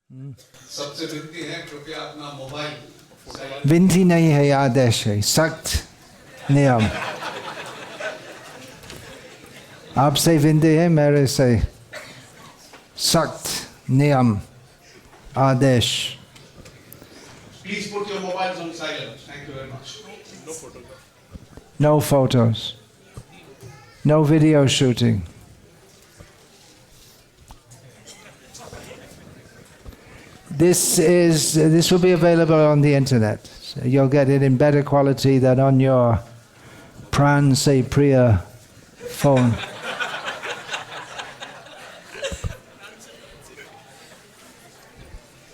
सबसे विनती है कृपया अपना मोबाइल विनती नहीं है, आदेश है, सख्त नियम। आपसे विनती है, मेरे से सख्त नियम, आदेश। Please put your mobiles on silent. Thank you very much. No photos. No video shooting. This will be available on the internet. So you'll get it in better quality than on your Pran Se Priya phone.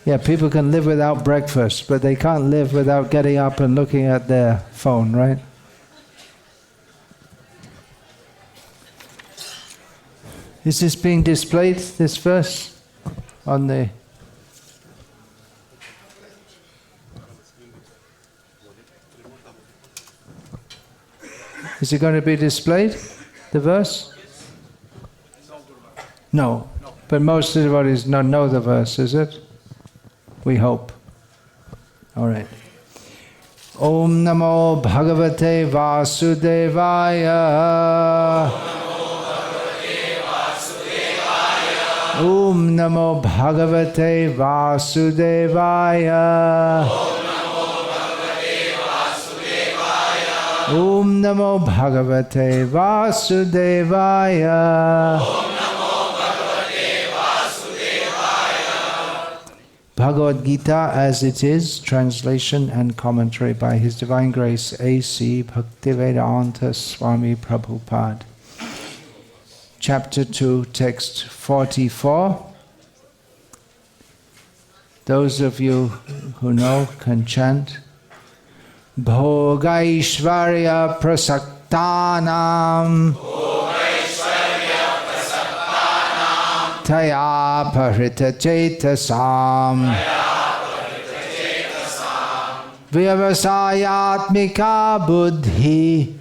Yeah, people can live without breakfast, but they can't live without getting up and looking at their phone, right? Is this being displayed, this verse, on the... Is it going to be displayed, the verse? No. But most of the devotees don't know the verse, is it? We hope. All right. Om Namo Bhagavate Vasudevaya. Om Namo Bhagavate Vasudevaya. Om Namo Bhagavate Vasudevaya. Bhagavad-gita as it is, translation and commentary by His Divine Grace A.C. Bhaktivedanta Swami Prabhupada. Chapter 2, text 44. Those of you who know can chant. Bhogaishvarya prasaktanam Taya parita chetasam Vyavasayatmika buddhi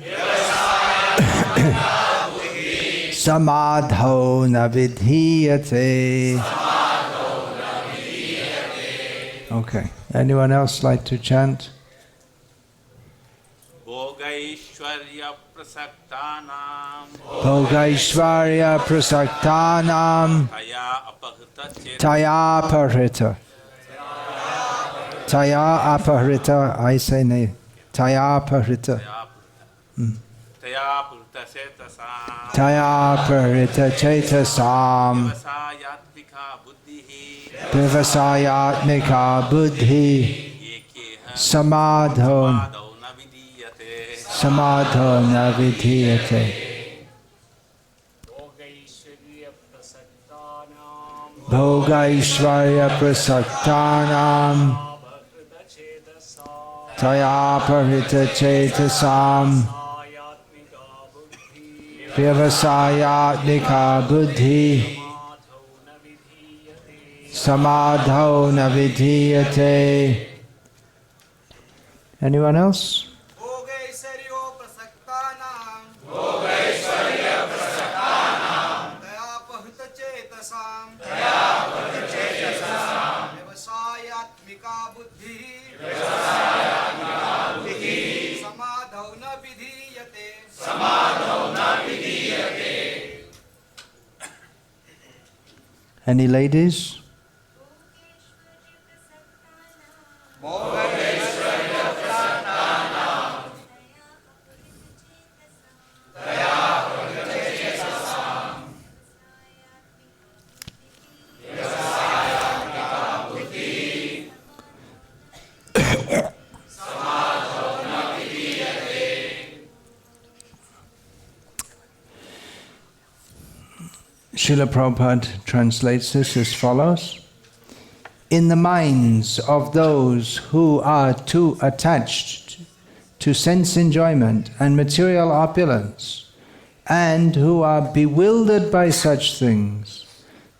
Samadho na vidhiyate. Okay. Anyone else like to chant? Bhogaishvarya prasaktanam Bhogaishvarya prasaktanam Taya aparita. Taya aparita, I say ne. Taya aparita. Taya aparita chetasam. Vivasayatmika buddhi. Samadho na vidhiyate. Bhogaishvarya prasaktanam Taya parita chetasam Vyavasayatmika buddhi Samadho na vidhiyate. Anyone else? Any ladies? Srila Prabhupada translates this as follows. In the minds of those who are too attached to sense enjoyment and material opulence, and who are bewildered by such things,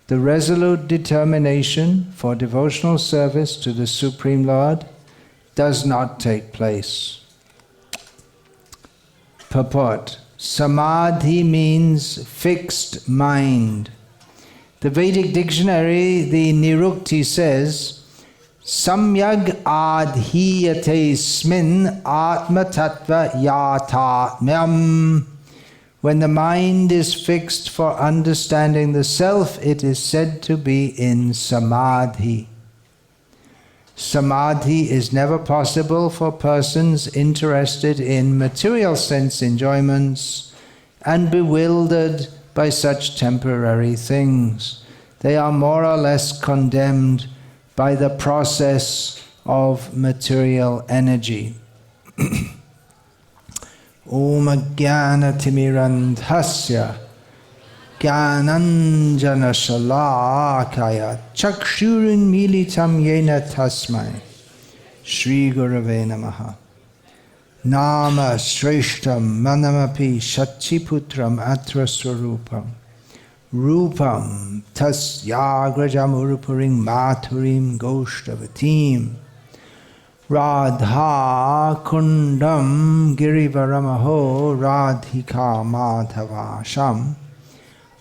the resolute determination for devotional service to the Supreme Lord does not take place. Purport. Samadhi means fixed mind. The Vedic dictionary, the Nirukti says, Samyag adhiyate smin atma tattva yatatmyam. When the mind is fixed for understanding the self, it is said to be in samadhi. Samadhi is never possible for persons interested in material sense enjoyments and bewildered by such temporary things. They are more or less condemned by the process of material energy. Om Jnana Timirandhasya Jnananjana Shalakaya Chakshurin Militam Yena Tasmai Shri Gurave Namaha. Nama Shreshtam Manamapi Shachiputram Atra Swarupam Rupam Tasyagrajam Urupuring Maturim Goshtavatim Radha Kundam Girivaramaho Radhika Madhavasham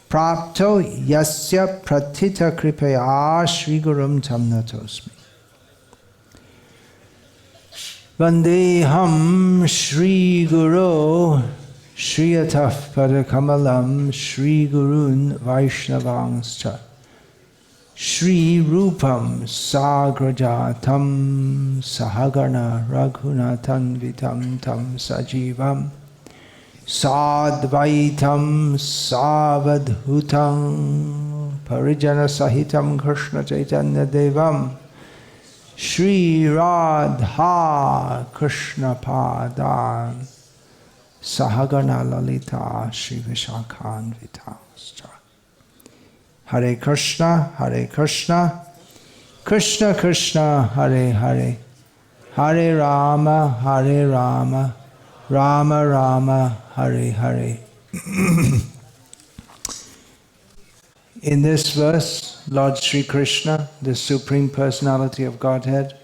Prapto Yasya Pratita Kripaya Shri Gurum Tamnatosmi. Vandeham Shri Guru Shriyataf Padakamalam Shri Gurun Vaishnavangscha Shri Rupam Sagrajatam Sahagana Raghunatan Vitam Tam Sajivam Sadvaitam Savadhutam Parijana Sahitam Krishna Chaitanya Devam Shri Radha Krishna Padan Sahagana Lalita Shri Vishakhan Vitascha. Hare Krishna, Krishna Krishna, Hare Hare, Hare Rama, Rama Rama, Hare Hare. In this verse, Lord Sri Krishna, the Supreme Personality of Godhead,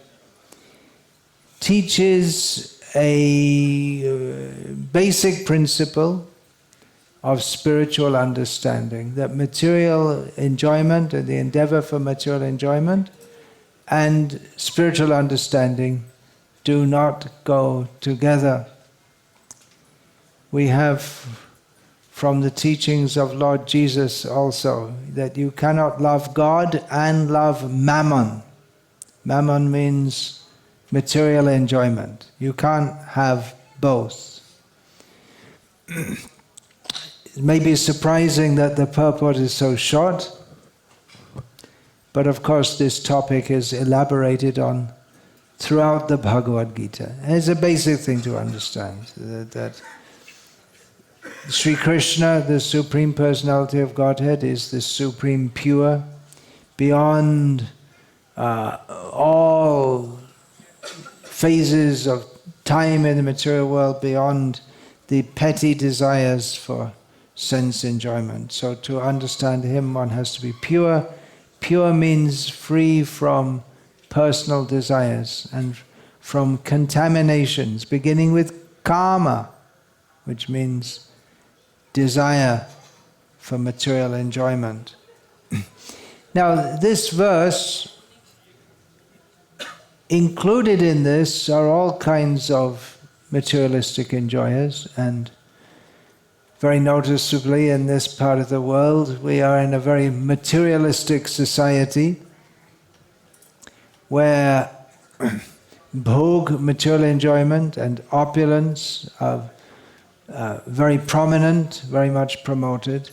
teaches a basic principle of spiritual understanding, that material enjoyment and the endeavor for material enjoyment and spiritual understanding do not go together. We have from the teachings of Lord Jesus also that you cannot love God and love mammon. Mammon means material enjoyment. You can't have both. It may be surprising that the purport is so short, but of course this topic is elaborated on throughout the Bhagavad-gita. And it's a basic thing to understand, that Sri Krishna, the Supreme Personality of Godhead, is the Supreme Pure, beyond all phases of time in the material world, beyond the petty desires for sense enjoyment. So to understand him, one has to be pure. Pure means free from personal desires and from contaminations, beginning with karma, which means desire for material enjoyment. Now, this verse, included in this are all kinds of materialistic enjoyers, and very noticeably in this part of the world, we are in a very materialistic society where bhog, material enjoyment, and opulence are very prominent, very much promoted.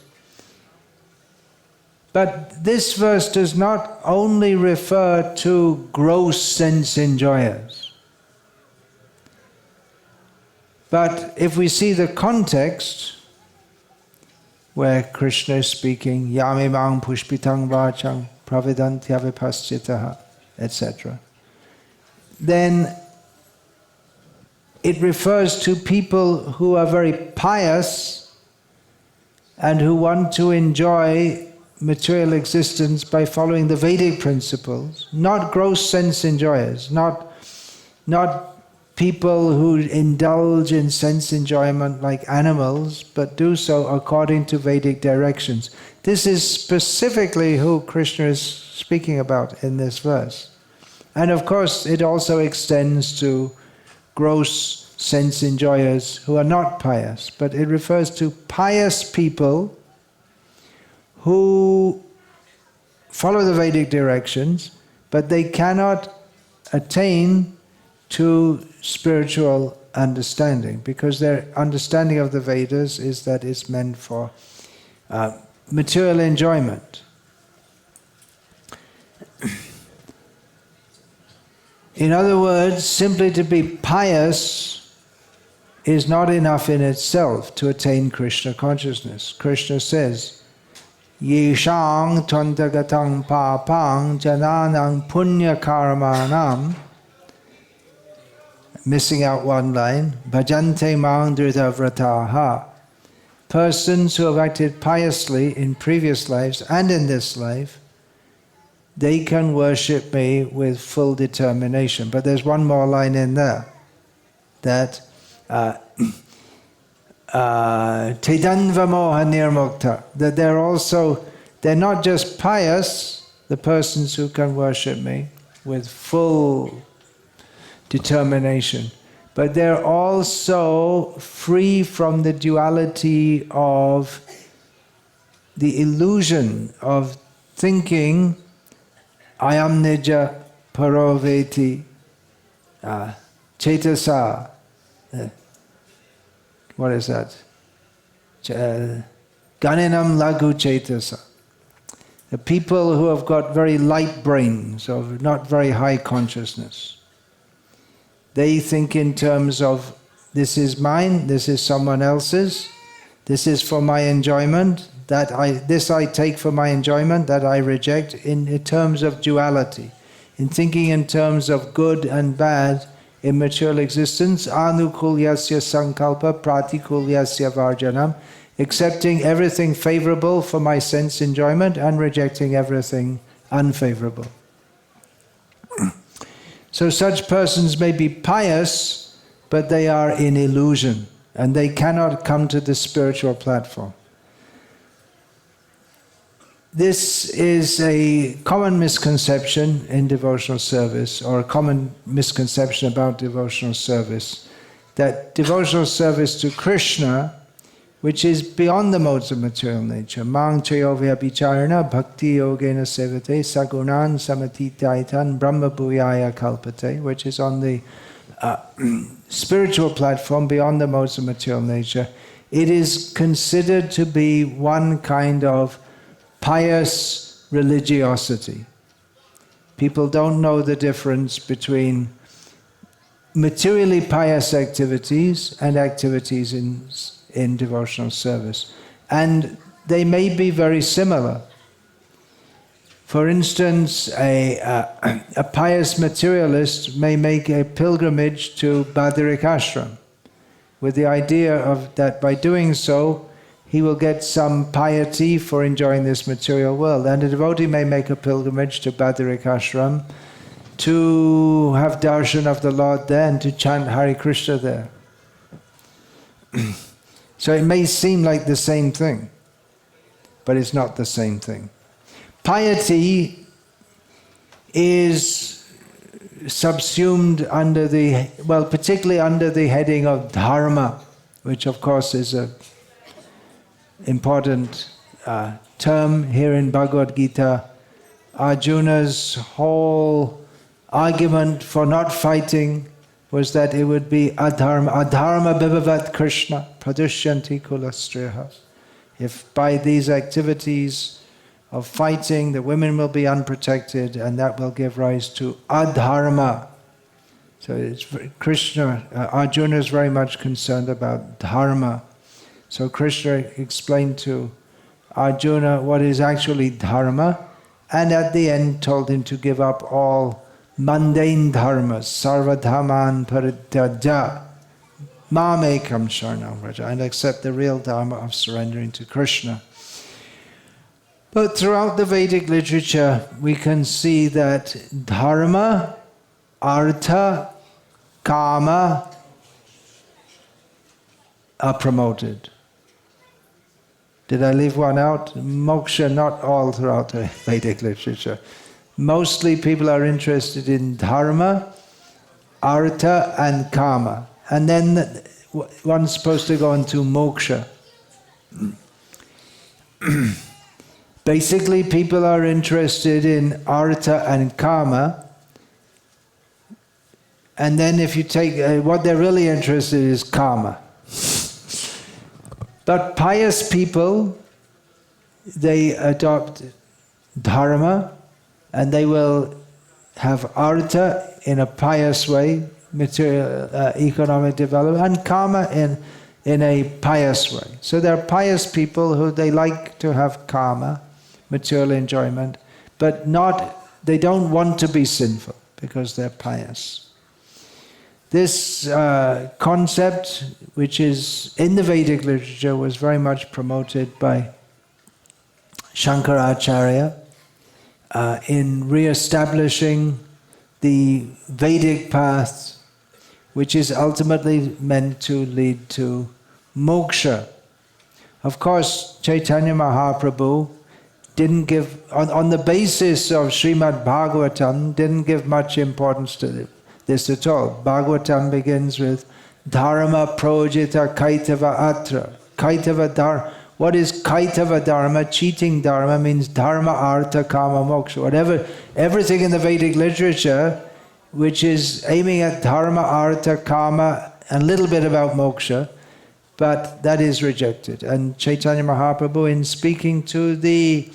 But this verse does not only refer to gross sense enjoyers. But if we see the context, where Krishna is speaking, Yamimang pushpitang vachang pravidantya vipaschitaha, etc., then it refers to people who are very pious and who want to enjoy material existence by following the Vedic principles, not gross sense enjoyers, not people who indulge in sense enjoyment like animals, but do so according to Vedic directions. This is specifically who Krishna is speaking about in this verse. And of course, it also extends to gross sense enjoyers who are not pious, but it refers to pious people who follow the Vedic directions, but they cannot attain to spiritual understanding, because their understanding of the Vedas is that it's meant for material enjoyment. In other words, simply to be pious is not enough in itself to attain Krishna consciousness. Krishna says, Yeshang tvantagatang papang jananang punya karmanam, missing out one line, bhajante mang dritavrataha. Persons who have acted piously in previous lives and in this life, they can worship me with full determination. But there's one more line in there, that Tedanva moha nirmukta, that they're not just pious, the persons who can worship me with full determination, but they're also free from the duality of the illusion of thinking ayam nija paroveti cetasa. What is that? Ganinam lagu cetasa. The people who have got very light brains, of not very high consciousness, they think in terms of, this is mine, this is someone else's, this is for my enjoyment, this I take for my enjoyment, that I reject, in terms of duality, in thinking in terms of good and bad in material existence, anukulyasya sankalpa pratikulyasya varjanam, accepting everything favorable for my sense enjoyment and rejecting everything unfavorable. So such persons may be pious, but they are in illusion, and they cannot come to the spiritual platform. This is a common misconception in devotional service, or a common misconception about devotional service, that devotional service to Krishna, which is beyond the modes of material nature, mang chayovya bicharana bhakti yogena sevate sagunan samatitaitan brahma bhuyaya kalpate, which is on the spiritual platform beyond the modes of material nature. It is considered to be one kind of pious religiosity. People don't know the difference between materially pious activities and activities in devotional service. And they may be very similar. For instance, a pious materialist may make a pilgrimage to Badarikashram with the idea of that by doing so, he will get some piety for enjoying this material world. And a devotee may make a pilgrimage to Badarikashram to have darshan of the Lord there and to chant Hare Krishna there. So it may seem like the same thing, but it's not the same thing. Piety is subsumed under particularly under the heading of dharma, which of course is an important term here in Bhagavad-gita. Arjuna's whole argument for not fighting was that it would be adharma bhivavat Krishna pradushyanti kulastriha. If by these activities of fighting the women will be unprotected, and that will give rise to adharma. So it's Arjuna is very much concerned about dharma. So Krishna explained to Arjuna what is actually dharma, and at the end told him to give up all mundane dharmas, sarvadhaman parityaja, mamekam sharanam vraja, and accept the real dharma of surrendering to Krishna. But throughout the Vedic literature, we can see that dharma, artha, karma are promoted. Did I leave one out? Moksha, not all throughout the Vedic literature. Mostly people are interested in dharma, artha and kama. And then one's supposed to go into moksha. Basically, people are interested in artha and kama. And then if you take, what they're really interested in is karma. But pious people, they adopt dharma, and they will have artha in a pious way, material, economic development, and karma in a pious way. So there are pious people who they like to have karma, material enjoyment, but they don't want to be sinful because they're pious. This concept, which is in the Vedic literature, was very much promoted by Shankaracharya in re-establishing the Vedic path, which is ultimately meant to lead to moksha. Of course, Chaitanya Mahaprabhu didn't give, on the basis of Srimad Bhagavatam, didn't give much importance to this at all. Bhagavatam begins with Dharma Projita Kaitava Atra. Kaitava Dharma. What is Kaitava Dharma? Cheating Dharma means Dharma, Artha, Kama, Moksha. Everything in the Vedic literature which is aiming at Dharma, Artha, Kama, and a little bit about Moksha, but that is rejected. And Chaitanya Mahaprabhu, in speaking to the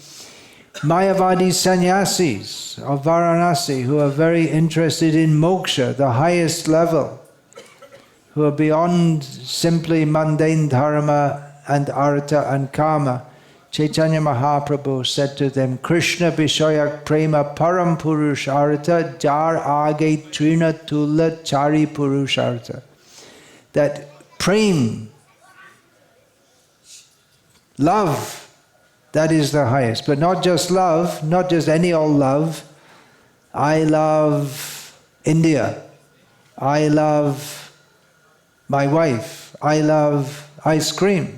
Mayavadi sannyasis of Varanasi, who are very interested in moksha, the highest level, who are beyond simply mundane dharma and artha and kama, Chaitanya Mahaprabhu said to them, Krishna Vishayak Prema Param Purushartha Jar Age Trina Tulla Chari Purushartha. That prem, love, that is the highest. But not just love, not just any old love. I love India. I love my wife. I love ice cream.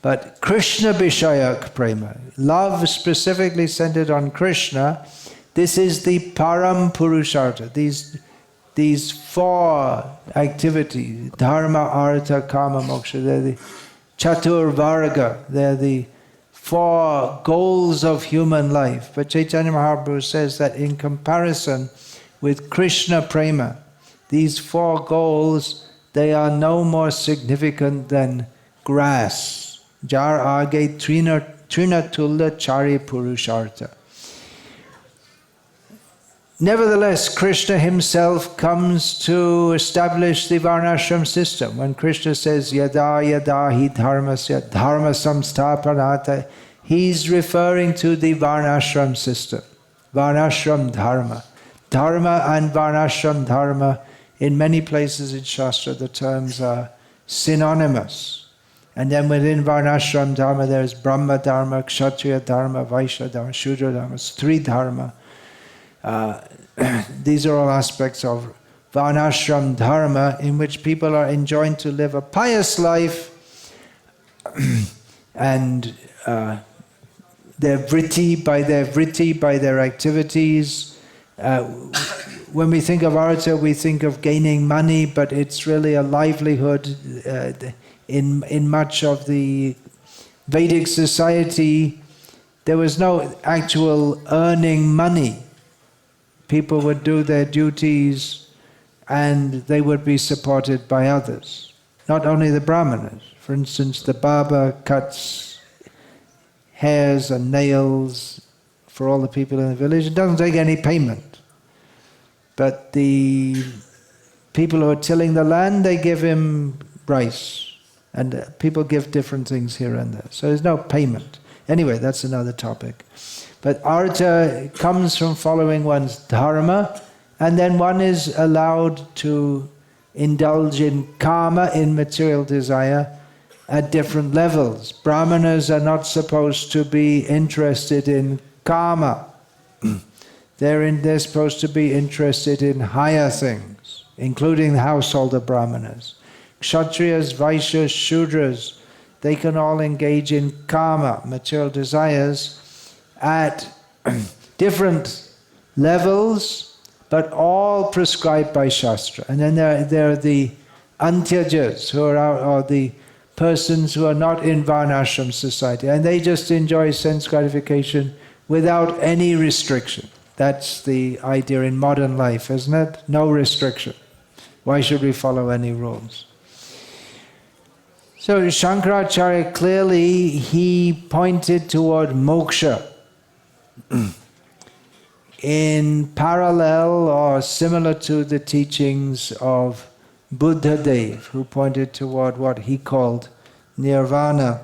But Krishna Vishayak Prema, love specifically centered on Krishna, this is the Param Purushartha. These four activities, Dharma, Artha, Kama, Moksha, they're the Chatur Varga, they're the four goals of human life. But Chaitanya Mahaprabhu says that in comparison with Krishna Prema, these four goals, they are no more significant than grass. Jar age trina tulla chari purushartha. Nevertheless, Krishna himself comes to establish the Varnashram system. When Krishna says, Yada yada hi dharmasya dharma samsthapanata, he's referring to the Varnashram system. Varnashram dharma. Dharma and Varnashram dharma, in many places in Shastra, the terms are synonymous. And then within Varnashram dharma, there is Brahma dharma, Kshatriya dharma, Vaishya dharma, Shudra dharma, three dharma. These are all aspects of Varnashram dharma in which people are enjoined to live a pious life and their vritti, by their activities. When we think of artha, we think of gaining money, but it's really a livelihood. In much of the Vedic society, there was no actual earning money. People would do their duties and they would be supported by others. Not only the brahmanas. For instance, the barber cuts hairs and nails for all the people in the village. It doesn't take any payment. But the people who are tilling the land, they give him rice. And people give different things here and there. So there's no payment. Anyway, that's another topic. But artha comes from following one's dharma, and then one is allowed to indulge in kama, in material desire, at different levels. Brahmanas are not supposed to be interested in kama. They're supposed to be interested in higher things, including the householder brahmanas. Kshatriyas, Vaishyas, Shudras, they can all engage in karma, material desires, at different levels, but all prescribed by Shastra. And then there are the antyajas, who are out, or the persons who are not in varnashram society, and they just enjoy sense gratification without any restriction. That's the idea in modern life, isn't it? No restriction. Why should we follow any rules? So Shankaracharya clearly, he pointed toward moksha in parallel or similar to the teachings of Buddhadev, who pointed toward what he called nirvana.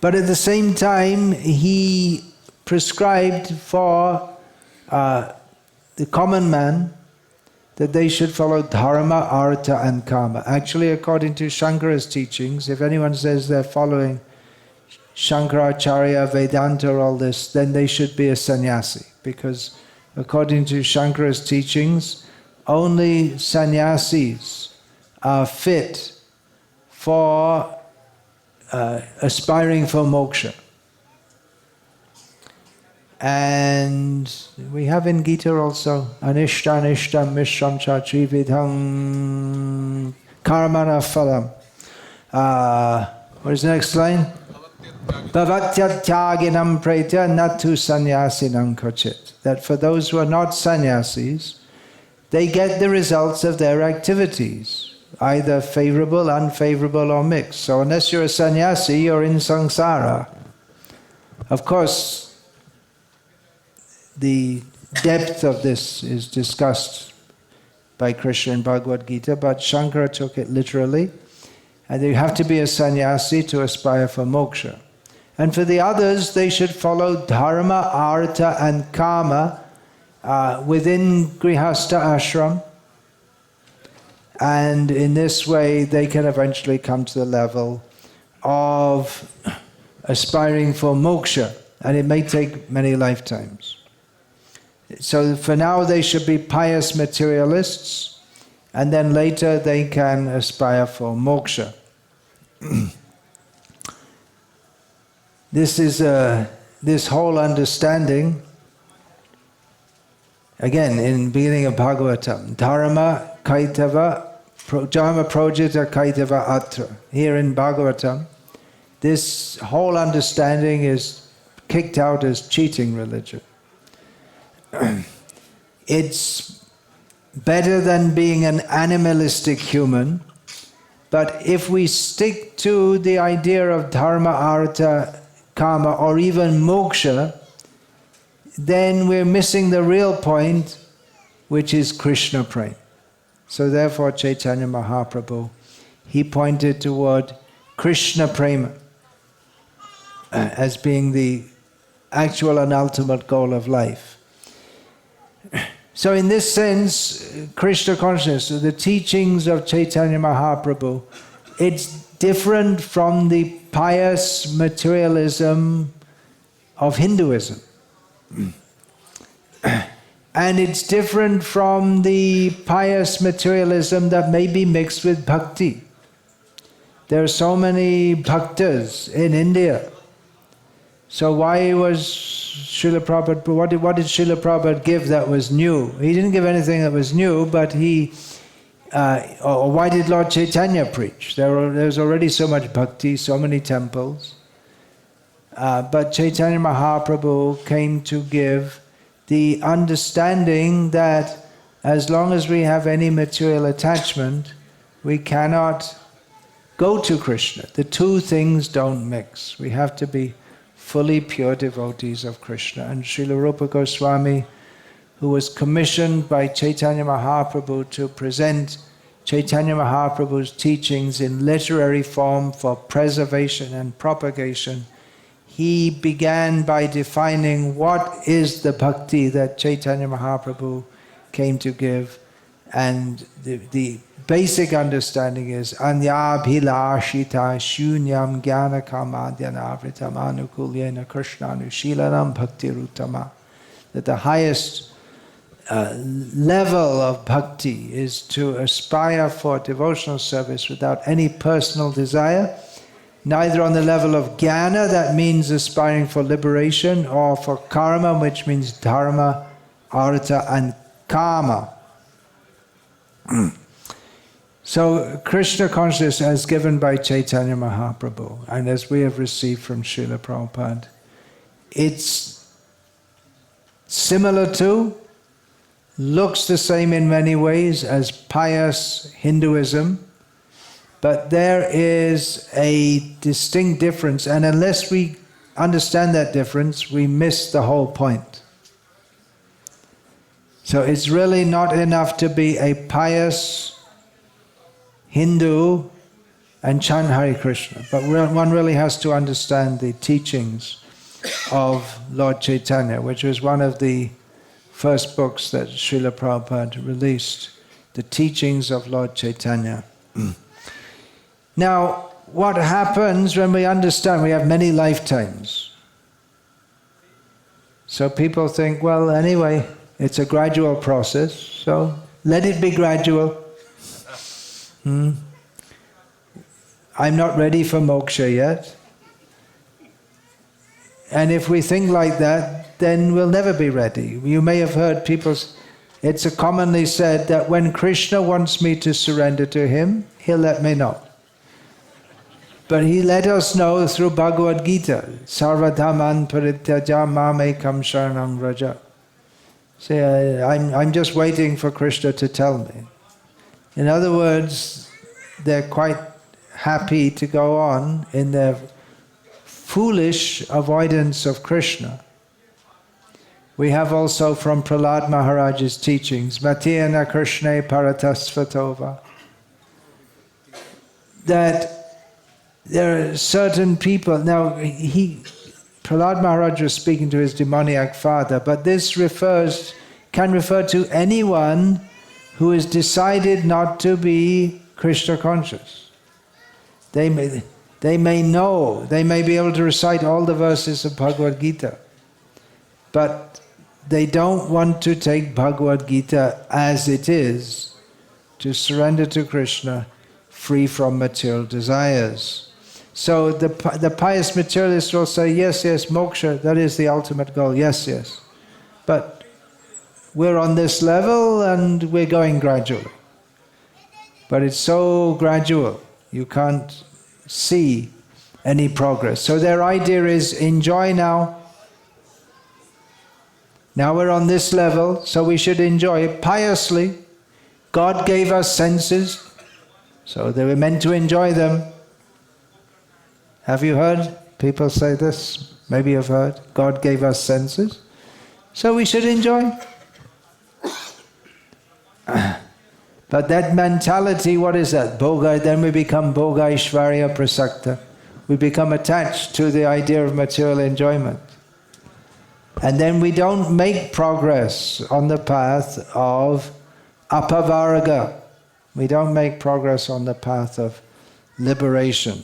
But at the same time, he prescribed for the common man that they should follow dharma, artha and kama. Actually, according to Shankara's teachings, if anyone says they're following Shankaracharya, Vedanta, all this, then they should be a sannyasi. Because according to Shankara's teachings, only sannyasis are fit for aspiring for moksha. And we have in Gita also, anishta anishtam mishram cha trividham karmana phalam. What is the next line? Bhavatya-tyaginam pretya natu sannyasinam kochit. That for those who are not sannyasis, they get the results of their activities, either favorable, unfavorable, or mixed. So unless you're a sannyasi, you're in samsara. Of course, the depth of this is discussed by Krishna in Bhagavad-gita, but Shankara took it literally. And you have to be a sannyasi to aspire for moksha. And for the others, they should follow dharma, artha and kama within grihastha ashram. And in this way, they can eventually come to the level of aspiring for moksha. And it may take many lifetimes. So for now, they should be pious materialists. And then later, they can aspire for moksha. This is this whole understanding, again, in the beginning of Bhagavatam, dharma projita kaitava atra. Here in Bhagavatam, this whole understanding is kicked out as cheating religion. It's better than being an animalistic human, but if we stick to the idea of dharma, artha, kama, or even moksha, then we're missing the real point, which is Krishna prema. So therefore Chaitanya Mahaprabhu, he pointed toward Krishna prema as being the actual and ultimate goal of life. So in this sense, Krishna consciousness, the teachings of Chaitanya Mahaprabhu, it's different from the pious materialism of Hinduism. And it's different from the pious materialism that may be mixed with bhakti. There are so many bhaktas in India. So why was Srila Prabhupada, what did Srila Prabhupada give that was new? He didn't give anything that was new, but or why did Lord Chaitanya preach? There's already so much bhakti, so many temples. But Chaitanya Mahaprabhu came to give the understanding that as long as we have any material attachment, we cannot go to Krishna. The two things don't mix. We have to be fully pure devotees of Krishna. And Srila Rupa Goswami, who was commissioned by Chaitanya Mahaprabhu to present Chaitanya Mahaprabhu's teachings in literary form for preservation and propagation, he began by defining what is the bhakti that Chaitanya Mahaprabhu came to give. And the basic understanding is anyabhilashita shunyam jnana kamadyanavritam anukulyena krishnanushilanam bhakti rutama. That the highest level of bhakti is to aspire for devotional service without any personal desire, neither on the level of jnana, that means aspiring for liberation, or for karma, which means dharma, artha and kama. So Krishna consciousness as given by Chaitanya Mahaprabhu, and as we have received from Srila Prabhupada, it's similar to, looks the same in many ways as pious Hinduism, but there is a distinct difference, and unless we understand that difference, we miss the whole point. So it's really not enough to be a pious Hindu and chant Hare Krishna, but one really has to understand the teachings of Lord Chaitanya, which was one of the first books that Srila Prabhupada released, the teachings of Lord Chaitanya. Now, what happens when we understand we have many lifetimes? So people think, well, anyway, it's a gradual process, so let it be gradual. I'm not ready for moksha yet. And if we think like that, then we'll never be ready. You may have heard people, it's commonly said that when Krishna wants me to surrender to him, he'll let me know. But he let us know through Bhagavad-gita, Sarvadhaman parityaja mamekam sharanam vraja. See, I'm just waiting for Krishna to tell me. In other words, they're quite happy to go on in their foolish avoidance of Krishna. We have also from Prahlad Maharaj's teachings, Matiyana Krishna Paratasvatova, that there are certain people, now Prahlad Maharaj was speaking to his demoniac father, but this can refer to anyone who has decided not to be Krishna conscious. They may know, they may be able to recite all the verses of Bhagavad-gita, but they don't want to take Bhagavad-gita as it is, to surrender to Krishna, free from material desires. So the pious materialist will say, yes, moksha, that is the ultimate goal, yes. But we're on this level and we're going gradually. But it's so gradual, you can't see any progress. So their idea is, enjoy now. Now we're on this level, so we should enjoy it piously. God gave us senses, so they were meant to enjoy them. Have you heard people say this? Maybe you've heard. God gave us senses, so we should enjoy. But that mentality, what is that? Bhoga, then we become Bhoga Ishvarya Prasakta. We become attached to the idea of material enjoyment. And then we don't make progress on the path of apavaraga. We don't make progress on the path of liberation.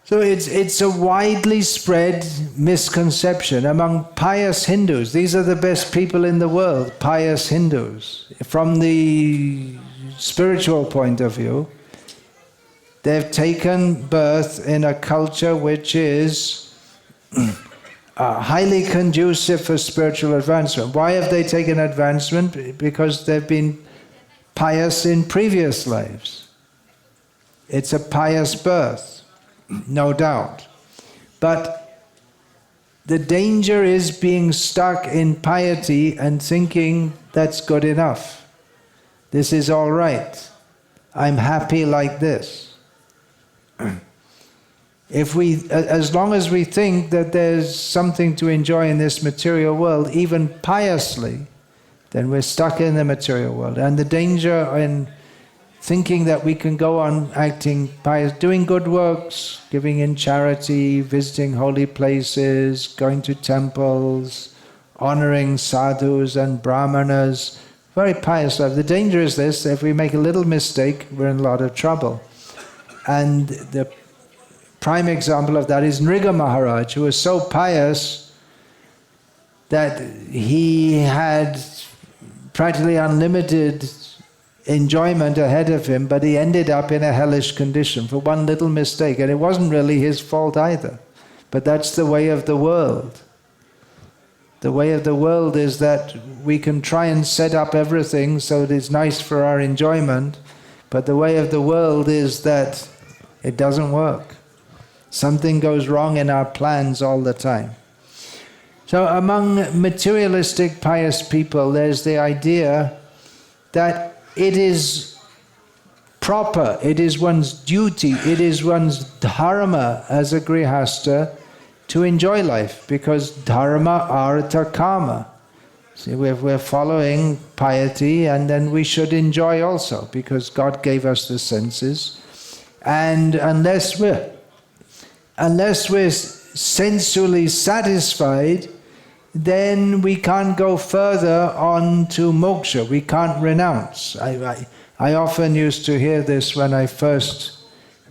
So it's a widely spread misconception among pious Hindus. These are the best people in the world, pious Hindus. From the spiritual point of view, they've taken birth in a culture which is highly conducive for spiritual advancement. Why have they taken advancement? Because they've been pious in previous lives. It's a pious birth. No doubt. But the danger is being stuck in piety and thinking that's good enough. This is all right. I'm happy like this. As long as we think that there's something to enjoy in this material world, even piously, then we're stuck in the material world. And the danger in thinking that we can go on acting pious, doing good works, giving in charity, visiting holy places, going to temples, honoring sadhus and brahmanas, very pious life. The danger is this: if we make a little mistake, we're in a lot of trouble. And the prime example of that is Nriga Maharaj, who was so pious that he had practically unlimited enjoyment ahead of him, but he ended up in a hellish condition for one little mistake. And it wasn't really his fault either. But that's the way of the world. The way of the world is that we can try and set up everything so that it's nice for our enjoyment, but the way of the world is that it doesn't work. Something goes wrong in our plans all the time. So among materialistic pious people, there's the idea that it is proper, it is one's duty, it is one's dharma as a grihasta to enjoy life, because dharma, artha, karma. See, we're following piety, and then we should enjoy also, because God gave us the senses. And unless we're sensually satisfied, then we can't go further on to moksha. We can't renounce. I often used to hear this when I first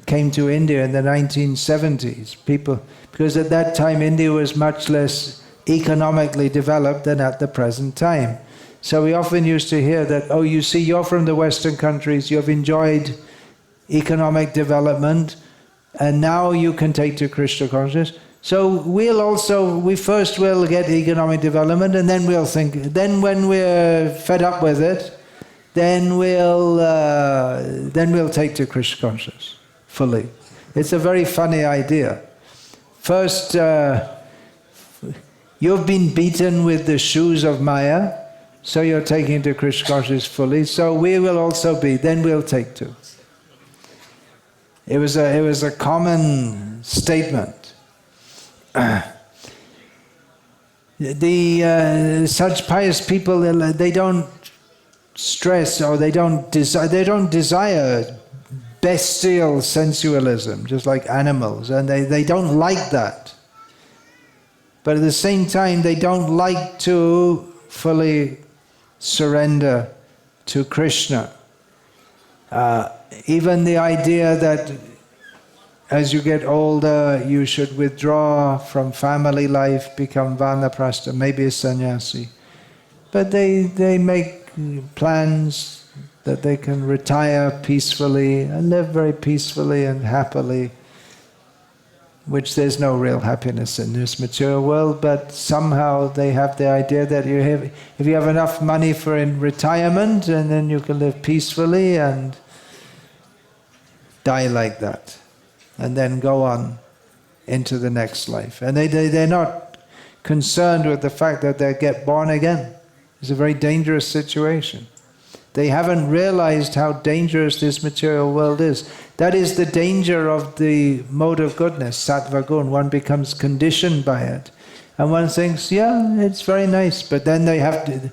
came to India in the 1970s. People, because at that time India was much less economically developed than at the present time. So we often used to hear that, oh, you see, you're from the Western countries, you've enjoyed economic development, and now you can take to Krishna consciousness. So we first will get economic development, and then we'll think, then when we're fed up with it, then we'll take to Krishna consciousness fully. It's a very funny idea. First, you've been beaten with the shoes of Maya, so you're taking to Krishna consciousness fully, so we will also be, then we'll take to. It was a common statement. Such pious people, they don't stress, or they don't desire bestial sensualism, just like animals, and they don't like that. But at the same time, they don't like to fully surrender to Krishna. Even the idea that as you get older, you should withdraw from family life, become vanaprastha, maybe a sannyasi. But they make plans that they can retire peacefully and live very peacefully and happily, which there's no real happiness in this material world, but somehow they have the idea that if you have enough money for in retirement, and then you can live peacefully and die like that, and then go on into the next life. And they're not concerned with the fact that they'll get born again. It's a very dangerous situation. They haven't realized how dangerous this material world is. That is the danger of the mode of goodness, sattva gun. One becomes conditioned by it. And one thinks, yeah, it's very nice, but then they have to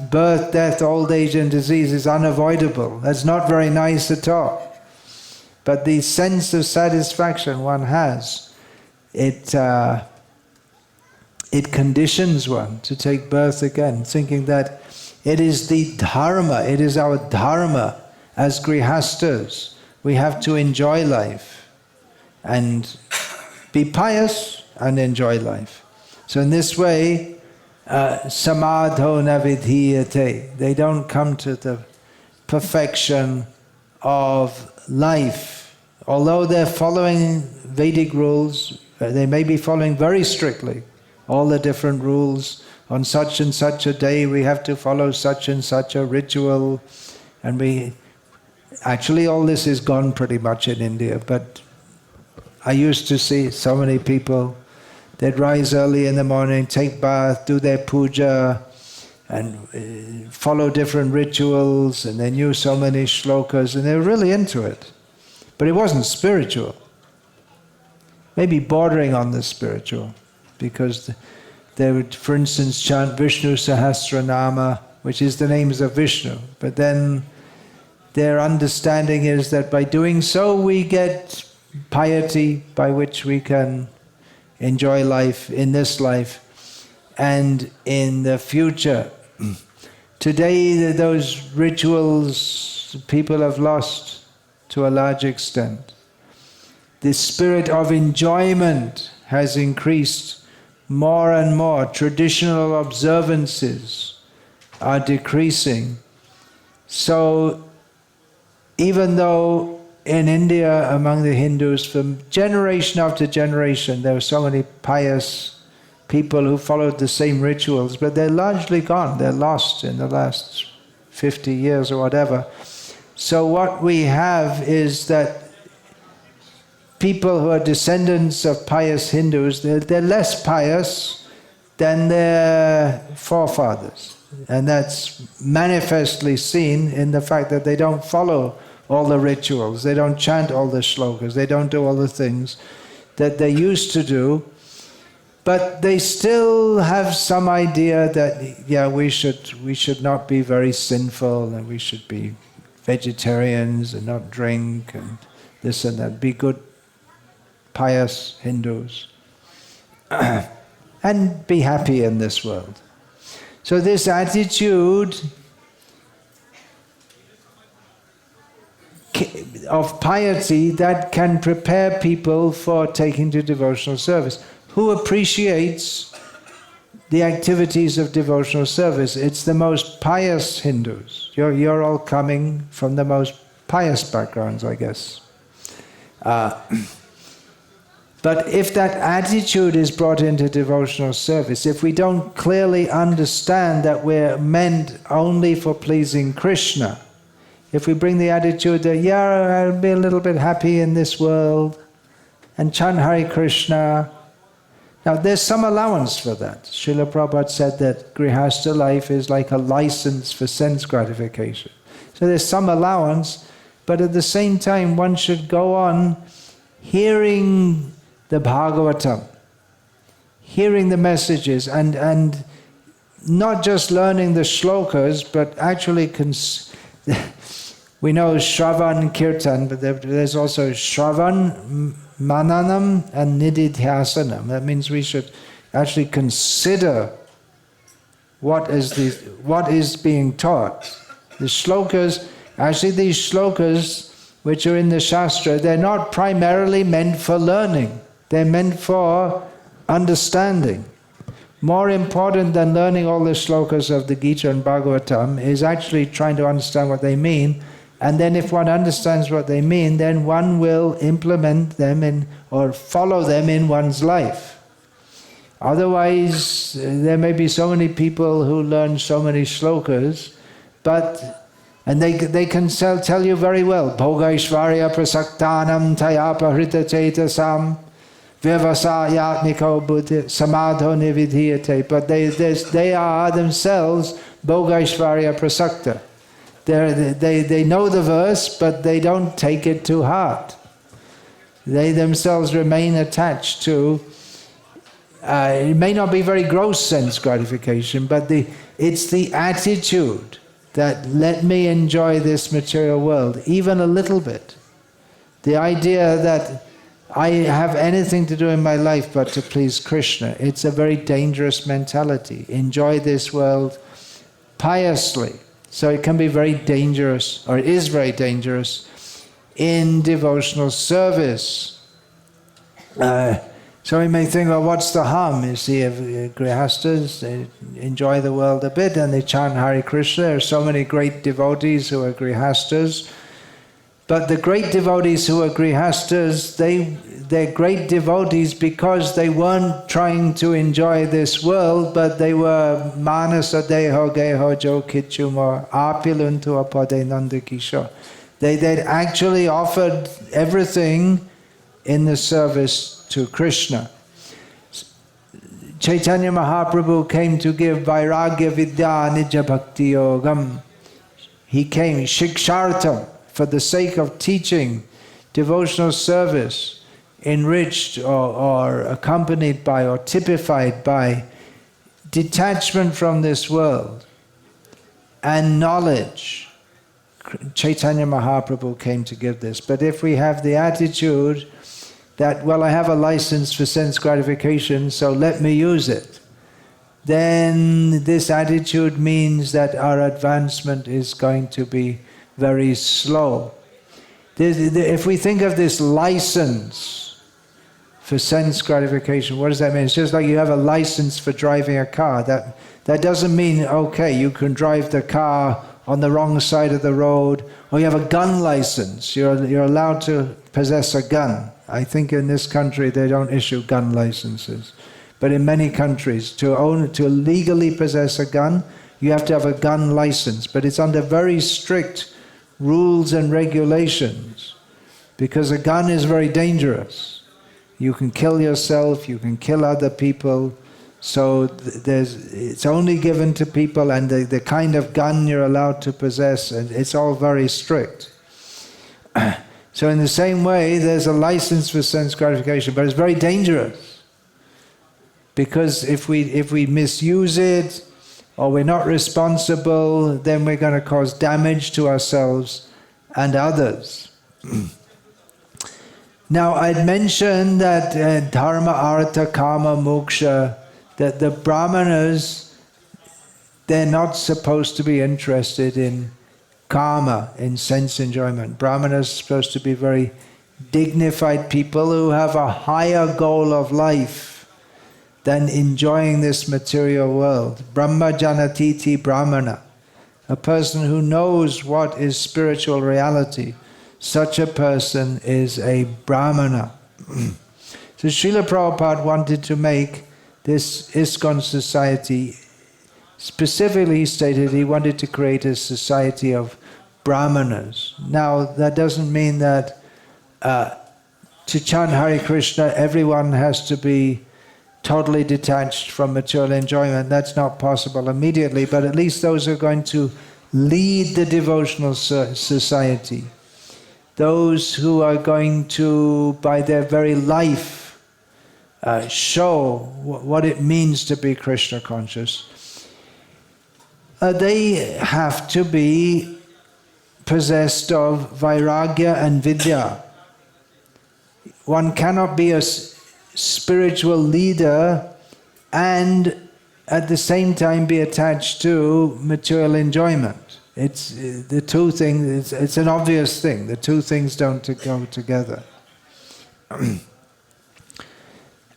birth, death, old age and disease is unavoidable. That's not very nice at all. But the sense of satisfaction one has, it conditions one to take birth again, thinking that it is the dharma, it is our dharma as grihastas. We have to enjoy life and be pious and enjoy life. So in this way, samadho navidhiyate. They don't come to the perfection of life. Although they're following Vedic rules, they may be following very strictly all the different rules. On such and such a day we have to follow such and such a ritual, and actually all this is gone pretty much in India, but I used to see so many people, they'd rise early in the morning, take bath, do their puja, and follow different rituals, and they knew so many shlokas, and they were really into it. But it wasn't spiritual. Maybe bordering on the spiritual, because they would, for instance, chant Vishnu Sahasranama, which is the names of Vishnu. But then their understanding is that by doing so we get piety by which we can enjoy life in this life and in the future. Today those rituals people have lost to a large extent. The spirit of enjoyment has increased more and more traditional observances are decreasing. So even though in India, among the Hindus, from generation after generation, there were so many pious people who followed the same rituals, but they're largely gone, they're lost in the last 50 years or whatever. So what we have is that people who are descendants of pious Hindus, they're less pious than their forefathers. And that's manifestly seen in the fact that they don't follow all the rituals, they don't chant all the shlokas, they don't do all the things that they used to do. But they still have some idea that, yeah, we should not be very sinful, and we should be vegetarians and not drink and this and that. Be good, pious Hindus. And be happy in this world. So this attitude of piety that can prepare people for taking to devotional service. Who appreciates the activities of devotional service? It's the most pious Hindus. You're all coming from the most pious backgrounds, I guess. But if that attitude is brought into devotional service, if we don't clearly understand that we're meant only for pleasing Krishna, if we bring the attitude that, yeah, I'll be a little bit happy in this world, and chant Hare Krishna. Now, there's some allowance for that. Srila Prabhupada said that Grihastha life is like a license for sense gratification. So there's some allowance, but at the same time, one should go on hearing the Bhagavatam, hearing the messages, and not just learning the shlokas, but actually we know Shravan Kirtan, but there's also Shravan, Mananam, and Nididhyasanam. That means we should actually consider what is being taught. The shlokas, actually these shlokas which are in the Shastra, they're not primarily meant for learning. They're meant for understanding. More important than learning all the shlokas of the Gita and Bhagavatam is actually trying to understand what they mean. And then if one understands what they mean, then one will implement them or follow them in one's life. Otherwise, there may be so many people who learn so many shlokas, and they can tell you very well, Bhogaishvarya prasaktanam tayapahrita chetasam vyavasayatmiko buddhi samadho nividhiyate. But they are themselves Bhogaishvarya prasakta. They know the verse, but they don't take it to heart. They themselves remain attached to, it may not be very gross sense gratification, but it's the attitude that let me enjoy this material world, even a little bit. The idea that I have anything to do in my life but to please Krishna, it's a very dangerous mentality. Enjoy this world piously. So it can be very dangerous, or it is very dangerous, in devotional service. So we may think, well, what's the harm? You see, if Grihastas, they enjoy the world a bit and they chant Hare Krishna. There are so many great devotees who are Grihastas. But the great devotees who are Grihastas, they're great devotees because they weren't trying to enjoy this world, but they were manasa deho geho jo kichumor apiluntu apade nandakisho. They'd actually offered everything in the service to Krishna. Chaitanya Mahaprabhu came to give Vairagya Vidya Nija Bhakti Yogam. He came, Shikshartam, for the sake of teaching devotional service, enriched or accompanied by or typified by detachment from this world and knowledge. Chaitanya Mahaprabhu came to give this. But if we have the attitude that, well, I have a license for sense gratification, so let me use it, then this attitude means that our advancement is going to be very slow. If we think of this license for sense gratification. What does that mean? It's just like you have a license for driving a car. That doesn't mean, okay, you can drive the car on the wrong side of the road, or you have a gun license. You're allowed to possess a gun. I think in this country they don't issue gun licenses. But in many countries, to legally possess a gun, you have to have a gun license. But it's under very strict rules and regulations, because a gun is very dangerous. You can kill yourself, you can kill other people. So it's only given to people, and the kind of gun you're allowed to possess, and it's all very strict. So in the same way, there's a license for sense gratification, but it's very dangerous. Because if we misuse it, or we're not responsible, then we're going to cause damage to ourselves and others. Now, I'd mentioned that dharma, artha, kama, moksha, that the brahmanas, they're not supposed to be interested in karma, in sense enjoyment. Brahmanas are supposed to be very dignified people who have a higher goal of life than enjoying this material world. Brahma janatiti brahmana, a person who knows what is spiritual reality. Such a person is a brahmana. So Srila Prabhupada wanted to make this ISKCON society, specifically he stated he wanted to create a society of brahmanas. Now that doesn't mean that to chant Hare Krishna everyone has to be totally detached from material enjoyment. That's not possible immediately, but at least those who are going to lead the devotional society, those who are going to, by their very life, show what it means to be Krishna conscious, they have to be possessed of vairagya and vidya. One cannot be a spiritual leader and at the same time be attached to material enjoyment. It's the two things, it's an obvious thing. The two things don't go together.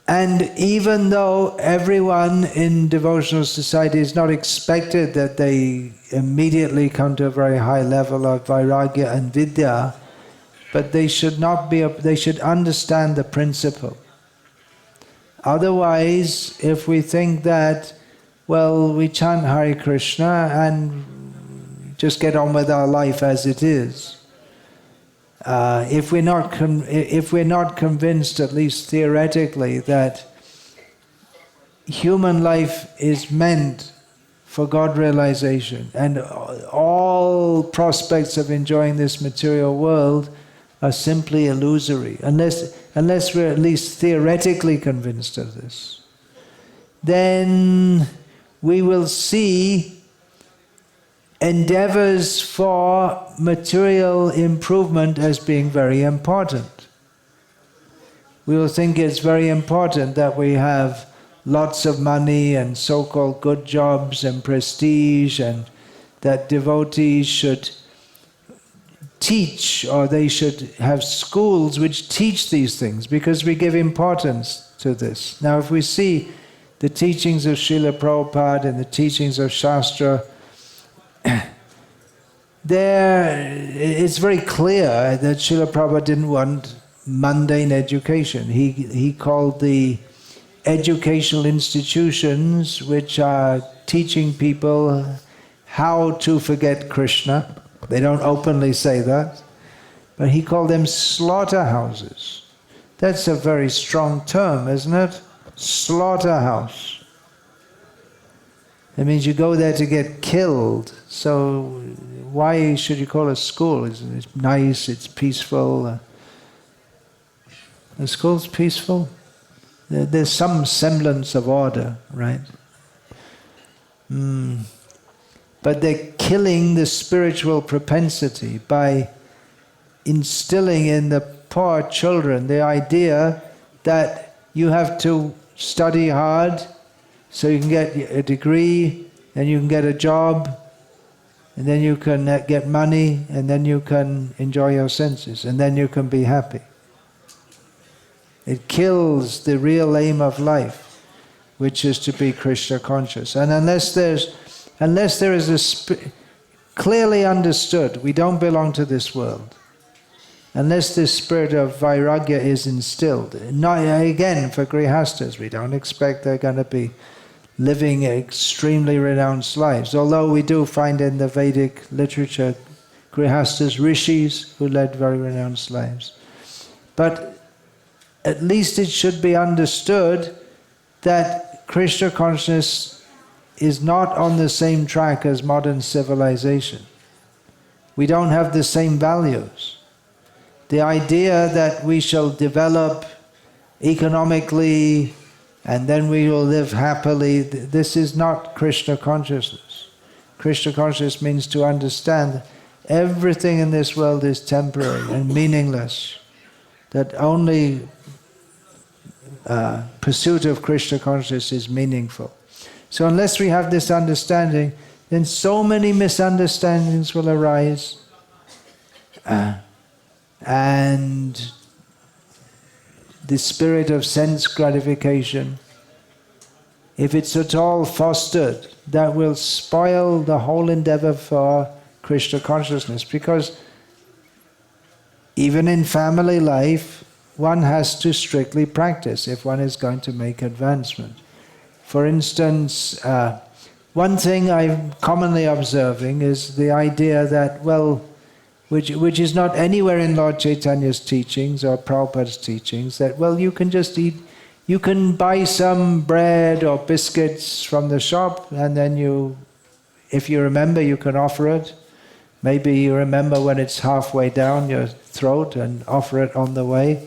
And even though everyone in devotional society is not expected that they immediately come to a very high level of vairagya and vidya, but they should they should understand the principle. Otherwise, if we think that, well, we chant Hare Krishna and just get on with our life as it is, if we're not convinced, at least theoretically, that human life is meant for God realization, and all prospects of enjoying this material world are simply illusory, unless we're at least theoretically convinced of this, then we will see endeavors for material improvement as being very important. We will think it's very important that we have lots of money and so-called good jobs and prestige, and that devotees should teach, or they should have schools which teach these things, because we give importance to this. Now, if we see the teachings of Srila Prabhupada and the teachings of Shastra, it's very clear that Srila Prabhupada didn't want mundane education. He called the educational institutions which are teaching people how to forget Krishna. They don't openly say that, but he called them slaughterhouses. That's a very strong term, isn't it? Slaughterhouse. It means you go there to get killed. So why should you call it a school? It's nice, it's peaceful. The school's peaceful. There's some semblance of order, right? But they're killing the spiritual propensity by instilling in the poor children the idea that you have to study hard so you can get a degree, and you can get a job, and then you can get money, and then you can enjoy your senses, and then you can be happy. It kills the real aim of life, which is to be Krishna conscious. And unless there is clearly understood, we don't belong to this world. Unless this spirit of vairagya is instilled, not again for grihastas, we don't expect they're going to be living extremely renounced lives. Although we do find in the Vedic literature grihastas, rishis who led very renounced lives. But at least it should be understood that Krishna consciousness is not on the same track as modern civilization. We don't have the same values. The idea that we shall develop economically and then we will live happily, this is not Krishna consciousness. Krishna consciousness means to understand everything in this world is temporary and meaningless, that only pursuit of Krishna consciousness is meaningful. So unless we have this understanding, then so many misunderstandings will arise, and the spirit of sense gratification, if it's at all fostered, that will spoil the whole endeavor for Krishna consciousness. Because even in family life, one has to strictly practice if one is going to make advancement. For instance, one thing I'm commonly observing is the idea that, well, which is not anywhere in Lord Chaitanya's teachings or Prabhupada's teachings, that, well, you can just eat, you can buy some bread or biscuits from the shop, and then if you remember, you can offer it. Maybe you remember when it's halfway down your throat and offer it on the way.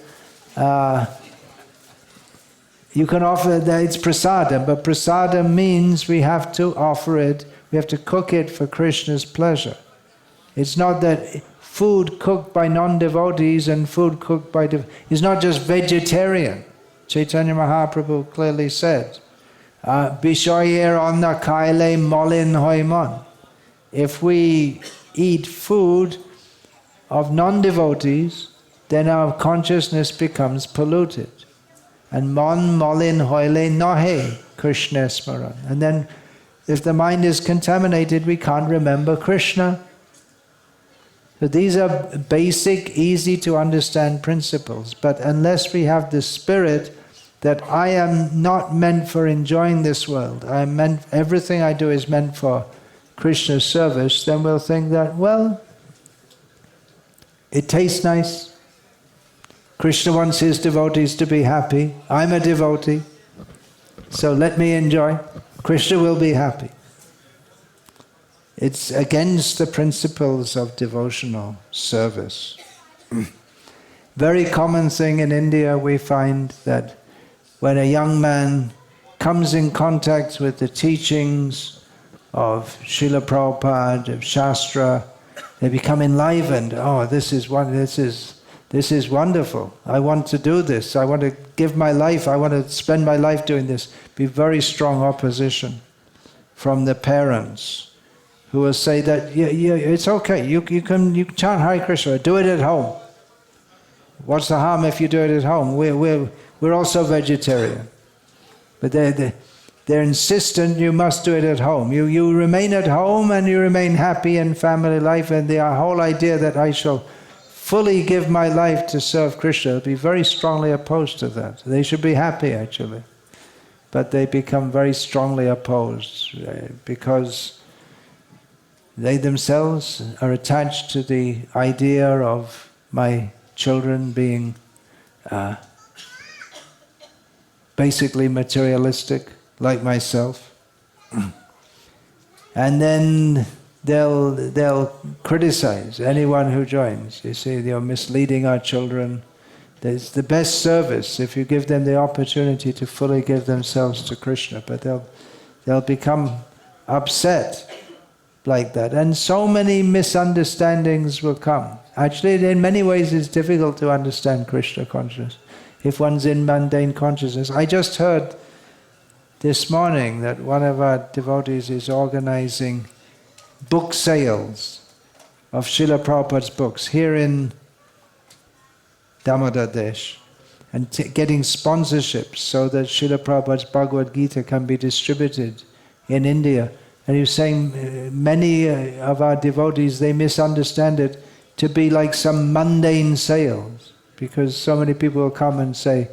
You can offer that, it's prasadam, but prasadam means we have to offer it, we have to cook it for Krishna's pleasure. It's not that food cooked by non-devotees and food cooked by is not just vegetarian. Chaitanya Mahaprabhu clearly said, Bishoyer onna kaile molin hoimon. If we eat food of non-devotees, then our consciousness becomes polluted. And mon molin hoile nohe Krishna smaran. And then if the mind is contaminated, we can't remember Krishna. So these are basic, easy to understand principles. But unless we have the spirit that I am not meant for enjoying this world, everything I do is meant for Krishna's service, then we'll think that, well, it tastes nice. Krishna wants his devotees to be happy. I'm a devotee, so let me enjoy. Krishna will be happy. It's against the principles of devotional service. Very common thing in India, we find that when a young man comes in contact with the teachings of Srila Prabhupada, of Shastra, they become enlivened. Oh, this is wonderful. I want to do this. I want to give my life. I want to spend my life doing this. Be very strong opposition from the parents, who will say that, yeah, it's okay, you chant Hare Krishna, do it at home. What's the harm if you do it at home? We're also vegetarian. But they're insistent you must do it at home. You remain at home and you remain happy in family life, and the whole idea that I shall fully give my life to serve Krishna will be very strongly opposed to that. They should be happy actually. But they become very strongly opposed because they themselves are attached to the idea of my children being basically materialistic, like myself. And then they'll criticize anyone who joins. You see, you're misleading our children. It's the best service if you give them the opportunity to fully give themselves to Krishna, but they'll become upset like that. And so many misunderstandings will come. Actually, in many ways it's difficult to understand Krishna consciousness if one's in mundane consciousness. I just heard this morning that one of our devotees is organizing book sales of Srila Prabhupada's books here in Damodaradesh. and getting sponsorships so that Srila Prabhupada's Bhagavad-gita can be distributed in India. And he was saying many of our devotees, they misunderstand it to be like some mundane sales, because so many people will come and say,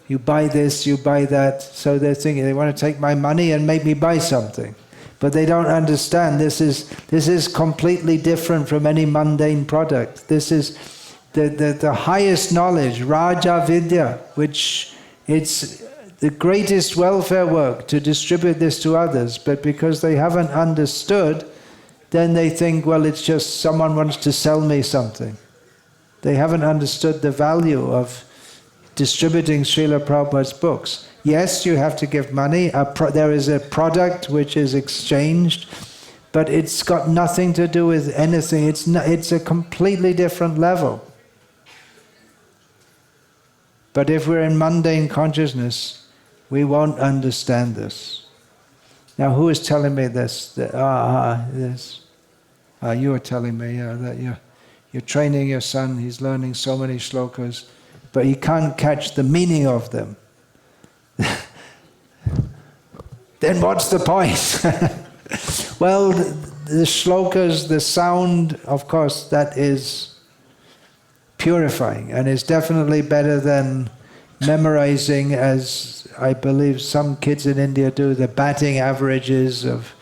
you buy this, you buy that, so they're thinking they want to take my money and make me buy something. But they don't understand this is completely different from any mundane product. This is the highest knowledge, Raja Vidya, which it's the greatest welfare work to distribute this to others, but because they haven't understood, then they think, well, it's just someone wants to sell me something. They haven't understood the value of distributing Srila Prabhupada's books. Yes, you have to give money. There is a product which is exchanged, but it's got nothing to do with anything. It's a completely different level. But if we're in mundane consciousness, we won't understand this. Now, who is telling me this? You were telling me that you're training your son. He's learning so many shlokas, but he can't catch the meaning of them. Then what's the point? Well, the shlokas, the sound, of course, that is purifying, and is definitely better than memorizing, as I believe some kids in India do, the batting averages of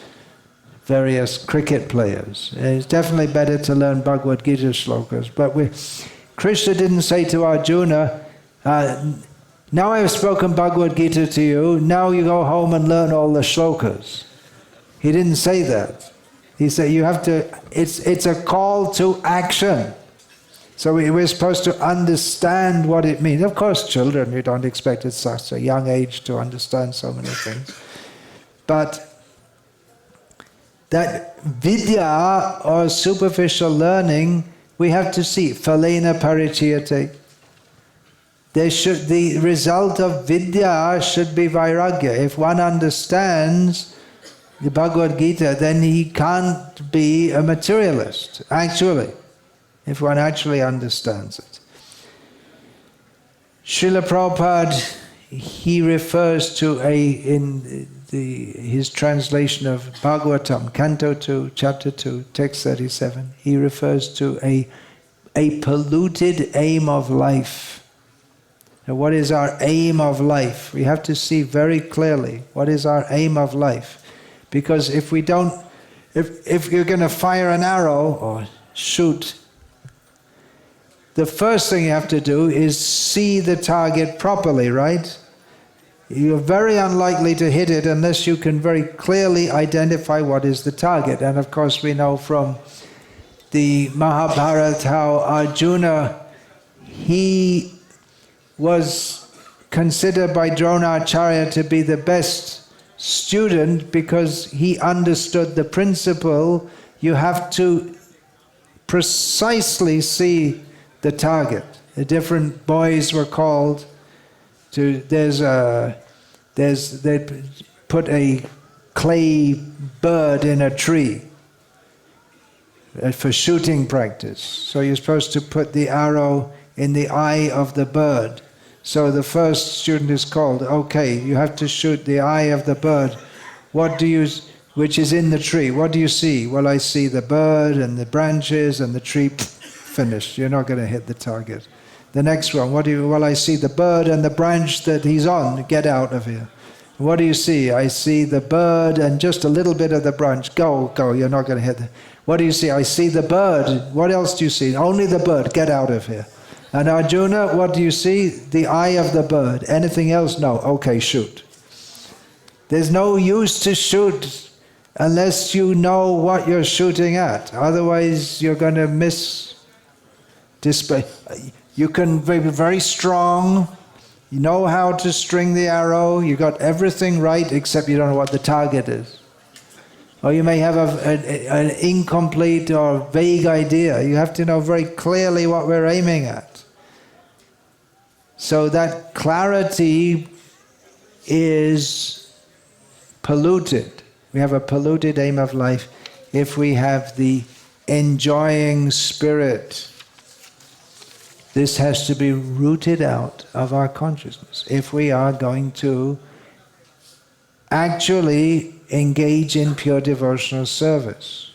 various cricket players. It's definitely better to learn Bhagavad-gita shlokas. But Krishna didn't say to Arjuna, now I have spoken Bhagavad-gita to you, now you go home and learn all the shlokas. He didn't say that. He said you have to, it's a call to action. So we're supposed to understand what it means. Of course, children, you don't expect at such a young age to understand so many things. But that vidya, or superficial learning, we have to see. Phalena parichayate. The result of vidya should be vairagya. If one understands the Bhagavad-gita, then he can't be a materialist, actually, if one actually understands it. Srila Prabhupada, he refers to his translation of Bhagavatam, Canto 2, Chapter 2, Text 37, he refers to a polluted aim of life. Now, what is our aim of life? We have to see very clearly what is our aim of life. Because if we don't, if you're going to fire an arrow or shoot, the first thing you have to do is see the target properly, right? You're very unlikely to hit it unless you can very clearly identify what is the target. And of course we know from the Mahabharata how Arjuna, he was considered by Dronacharya to be the best student because he understood the principle. You have to precisely see the target. The different boys were called to, they put a clay bird in a tree for shooting practice. So you're supposed to put the arrow in the eye of the bird. So the first student is called, okay, you have to shoot the eye of the bird. Which is in the tree. What do you see? Well, I see the bird and the branches and the tree. Finished. You're not going to hit the target. The next one, well, I see the bird and the branch that he's on. Get out of here. What do you see? I see the bird and just a little bit of the branch. Go. You're not going to hit it. What do you see? I see the bird. What else do you see? Only the bird. Get out of here. And Arjuna, what do you see? The eye of the bird. Anything else? No. Okay, shoot. There's no use to shoot unless you know what you're shooting at. Otherwise, you're going to miss display. You can be very strong. You know how to string the arrow. You got everything right, except you don't know what the target is. Or you may have an incomplete or vague idea. You have to know very clearly what we're aiming at. So that clarity is polluted. We have a polluted aim of life if we have the enjoying spirit. This has to be rooted out of our consciousness if we are going to actually engage in pure devotional service.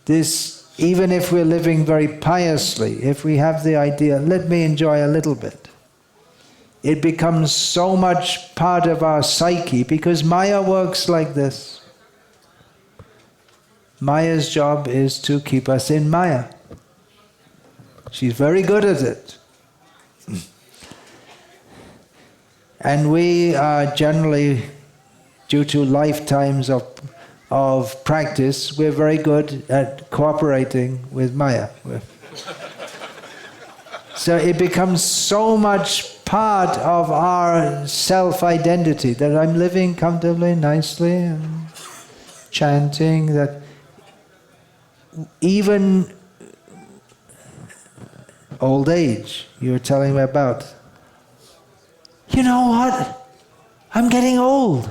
This, even if we're living very piously, if we have the idea, let me enjoy a little bit, it becomes so much part of our psyche, because Maya works like this. Maya's job is to keep us in Maya. She's very good at it. And we are generally, due to lifetimes of practice, we're very good at cooperating with Maya. So it becomes so much part of our self-identity that I'm living comfortably, nicely, and chanting, that even old age, you were telling me about. You know what? I'm getting old.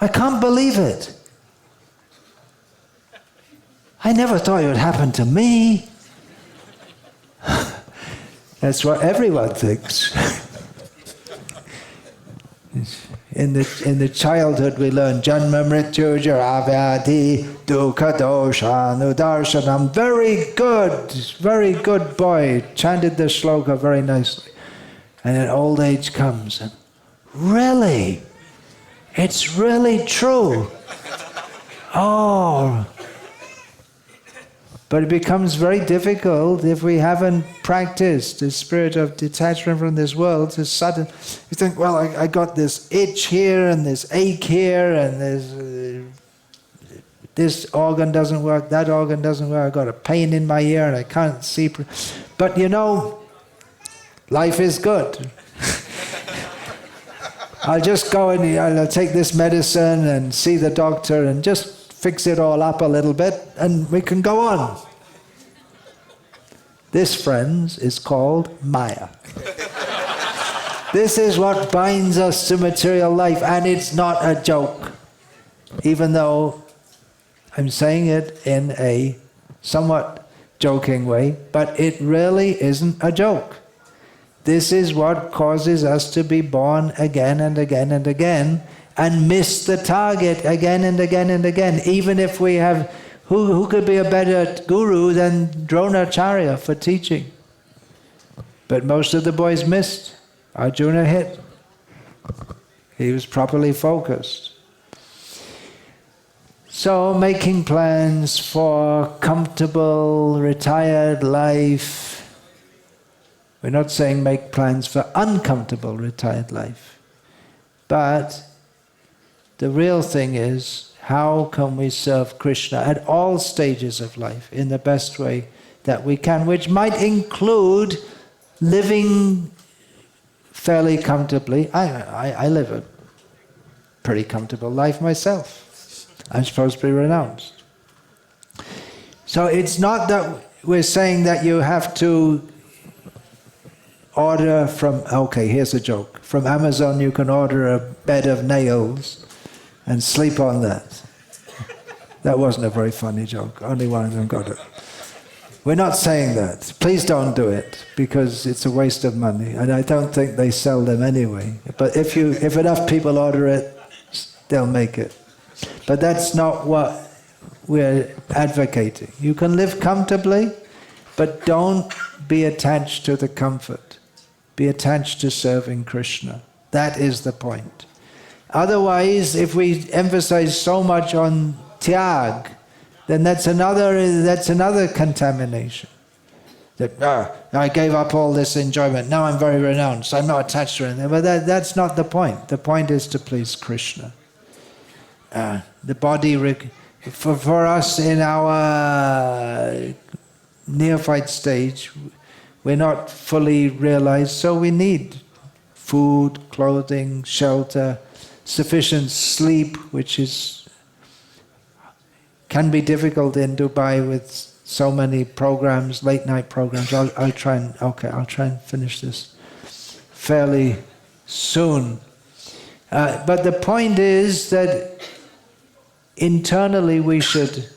I can't believe it. I never thought it would happen to me. That's what everyone thinks. In the childhood we learn Janma Mrityu Jaravyadi Dukkha Dosha Nudarshanam. Very good boy. Chanted the shloka very nicely. And then old age comes and really? It's really true. Oh. But it becomes very difficult if we haven't practiced the spirit of detachment from this world. To sudden, you think, well, I got this itch here and this ache here and this organ doesn't work, that organ doesn't work, I got a pain in my ear and I can't see. But you know, life is good. I'll just go and I'll take this medicine and see the doctor and just fix it all up a little bit, and we can go on. This, friends, is called Maya. This is what binds us to material life, and it's not a joke. Even though I'm saying it in a somewhat joking way, but it really isn't a joke. This is what causes us to be born again and again and again, and miss the target again and again and again. Even if we have, who could be a better guru than Dronacharya for teaching? But most of the boys missed. Arjuna hit. He was properly focused. So making plans for comfortable, retired life. We're not saying make plans for uncomfortable, retired life. But the real thing is, how can we serve Krishna at all stages of life in the best way that we can, which might include living fairly comfortably. I live a pretty comfortable life myself. I'm supposed to be renounced. So it's not that we're saying that you have to order from, okay, here's a joke. From Amazon you can order a bed of nails and sleep on that. That wasn't a very funny joke. Only one of them got it. We're not saying that. Please don't do it, because it's a waste of money. And I don't think they sell them anyway. But if enough people order it, they'll make it. But that's not what we're advocating. You can live comfortably, but don't be attached to the comfort. Be attached to serving Krishna. That is the point. Otherwise, if we emphasize so much on tyag, then that's another contamination. That I gave up all this enjoyment, now I'm very renounced, I'm not attached to anything. But that's not the point. The point is to please Krishna. The body, for us in our neophyte stage, we're not fully realized, so we need food, clothing, shelter, sufficient sleep, which can be difficult in Dubai with so many programs, late night programs. I'll try and finish this fairly soon. But the point is that internally we should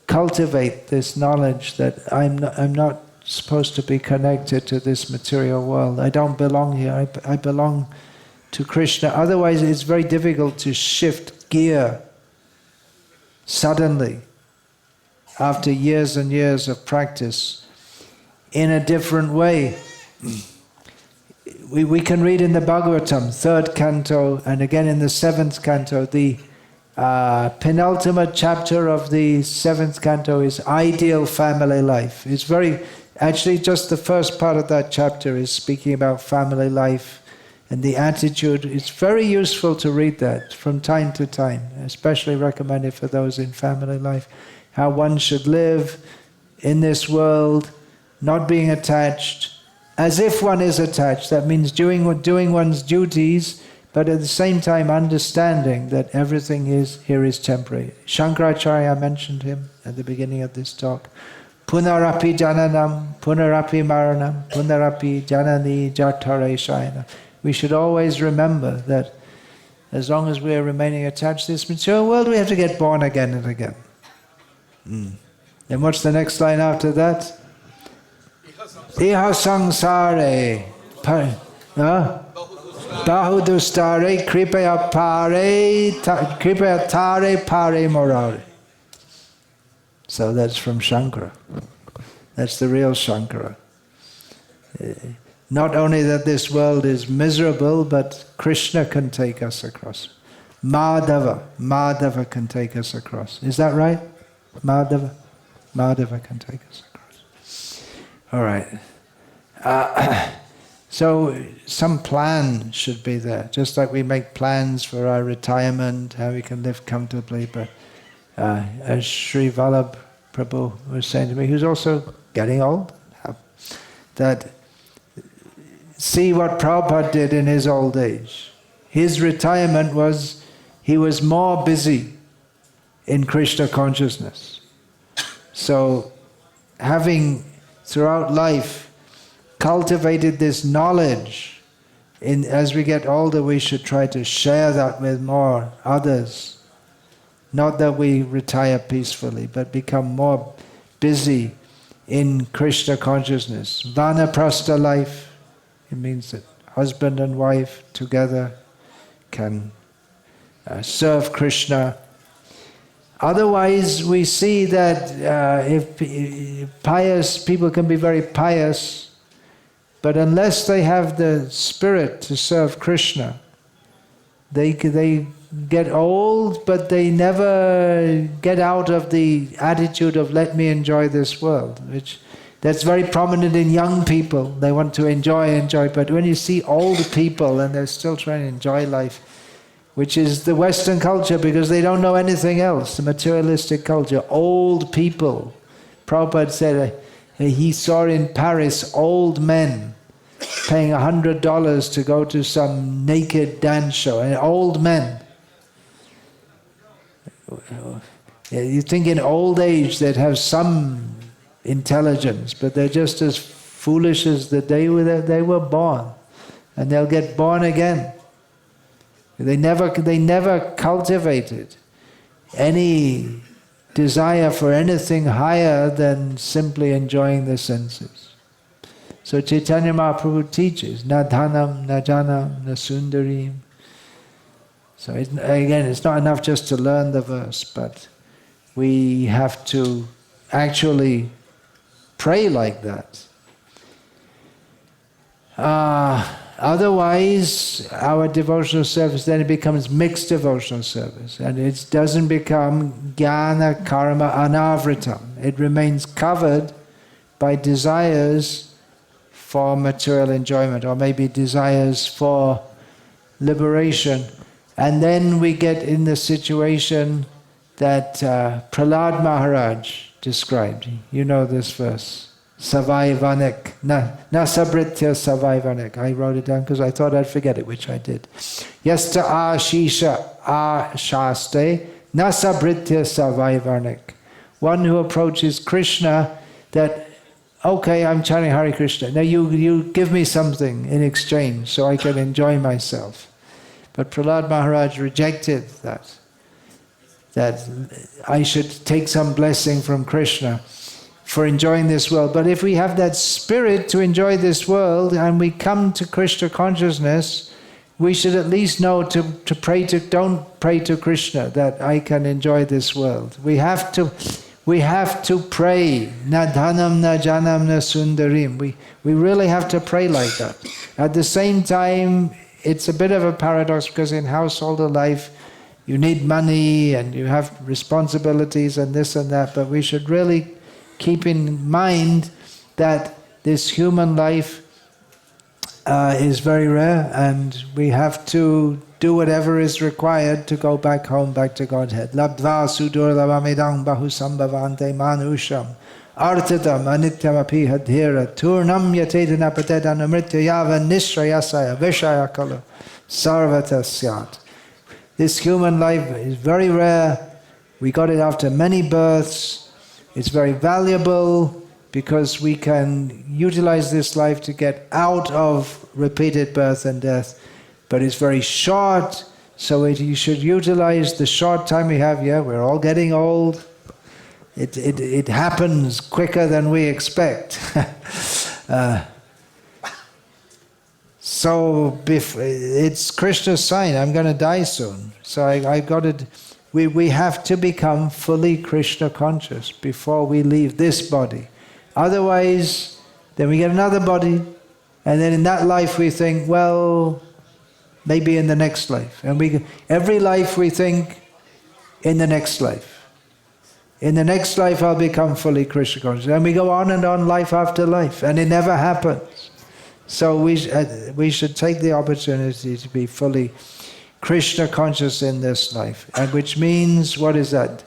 cultivate this knowledge that I'm not supposed to be connected to this material world. I don't belong here, I belong to Krishna. Otherwise it's very difficult to shift gear suddenly after years and years of practice in a different way. We can read in the Bhagavatam, 3rd canto, and again in the 7th canto, the penultimate chapter of the 7th canto is ideal family life. It's very, actually just the first part of that chapter is speaking about family life and the attitude. It's very useful to read that from time to time, especially recommended for those in family life. How one should live in this world, not being attached, as if one is attached. That means doing one's duties, but at the same time understanding that everything here is temporary. Shankaracharya mentioned him at the beginning of this talk. Punarapi jananam, punarapi maranam, punarapi janani jatare shayana. We should always remember that as long as we are remaining attached to this material world, we have to get born again and again. Then what's the next line after that? Iha samsare bahudustare kripaya tare pare morare. So that's from Shankara. That's the real Shankara. Not only that this world is miserable, but Krishna can take us across. Madhava can take us across. Is that right? Madhava can take us across. All right. So some plan should be there, just like we make plans for our retirement, how we can live comfortably. But as Sri Vallabh Prabhu was saying to me, who's also getting old, that see what Prabhupada did in his old age. His retirement was, he was more busy in Krishna consciousness. So having throughout life cultivated this knowledge, as we get older we should try to share that with more others. Not that we retire peacefully, but become more busy in Krishna consciousness. Vanaprastha life, it means that husband and wife together can serve Krishna. Otherwise we see that if pious people can be very pious, but unless they have the spirit to serve Krishna, they get old, but they never get out of the attitude of let me enjoy this world, that's very prominent in young people. They want to enjoy, but when you see older people and they're still trying to enjoy life, which is the Western culture because they don't know anything else, the materialistic culture, old people. Prabhupada said he saw in Paris old men paying $100 to go to some naked dance show, and old men. You think in old age they'd have some intelligence, but they're just as foolish as the day they were born, and they'll get born again. They never cultivated any desire for anything higher than simply enjoying the senses. So Chaitanya Mahaprabhu teaches, na dhanam, na janam, na sundarim. So again, it's not enough just to learn the verse, but we have to actually pray like that. Otherwise, our devotional service, then it becomes mixed devotional service, and it doesn't become jnana karma anavritam. It remains covered by desires for material enjoyment, or maybe desires for liberation. And then we get in the situation that Prahlad Maharaj described. You know this verse. Savaivanek, na sabritya savaivanek. I wrote it down because I thought I'd forget it, which I did. Yasta ashisha ashaste, na sabritya savaivanek. One who approaches Krishna that, okay, I'm chanting Hare Krishna. Now you give me something in exchange so I can enjoy myself. But Prahlad Maharaj rejected that I should take some blessing from Krishna for enjoying this world. But if we have that spirit to enjoy this world and we come to Krishna consciousness, we should at least know to pray to, don't pray to Krishna that I can enjoy this world. We have to pray, na dhanam na janam na sundarim. We really have to pray like that. At the same time, it's a bit of a paradox because in householder life, you need money and you have responsibilities and this and that, but we should really keep in mind that this human life is very rare, and we have to do whatever is required to go back home, back to Godhead. Labdva sudurlavamidang bahusambhavante manusham artatam anityam api hadhira turnam yatedana patedan amrityayava nishrayasaya vishaya kala sarvata syat. This human life is very rare. We got it after many births. It's very valuable because we can utilize this life to get out of repeated birth and death. But it's very short, so you should utilize the short time we have. Yeah, we're all getting old. It happens quicker than we expect. So it's Krishna's sign. I'm going to die soon. So I got it. We have to become fully Krishna conscious before we leave this body. Otherwise, then we get another body, and then in that life we think, well, maybe in the next life. And every life we think, in the next life. In the next life I'll become fully Krishna conscious. And we go on and on, life after life, and it never happens. So we should take the opportunity to be fully Krishna conscious in this life. And which means, what is that?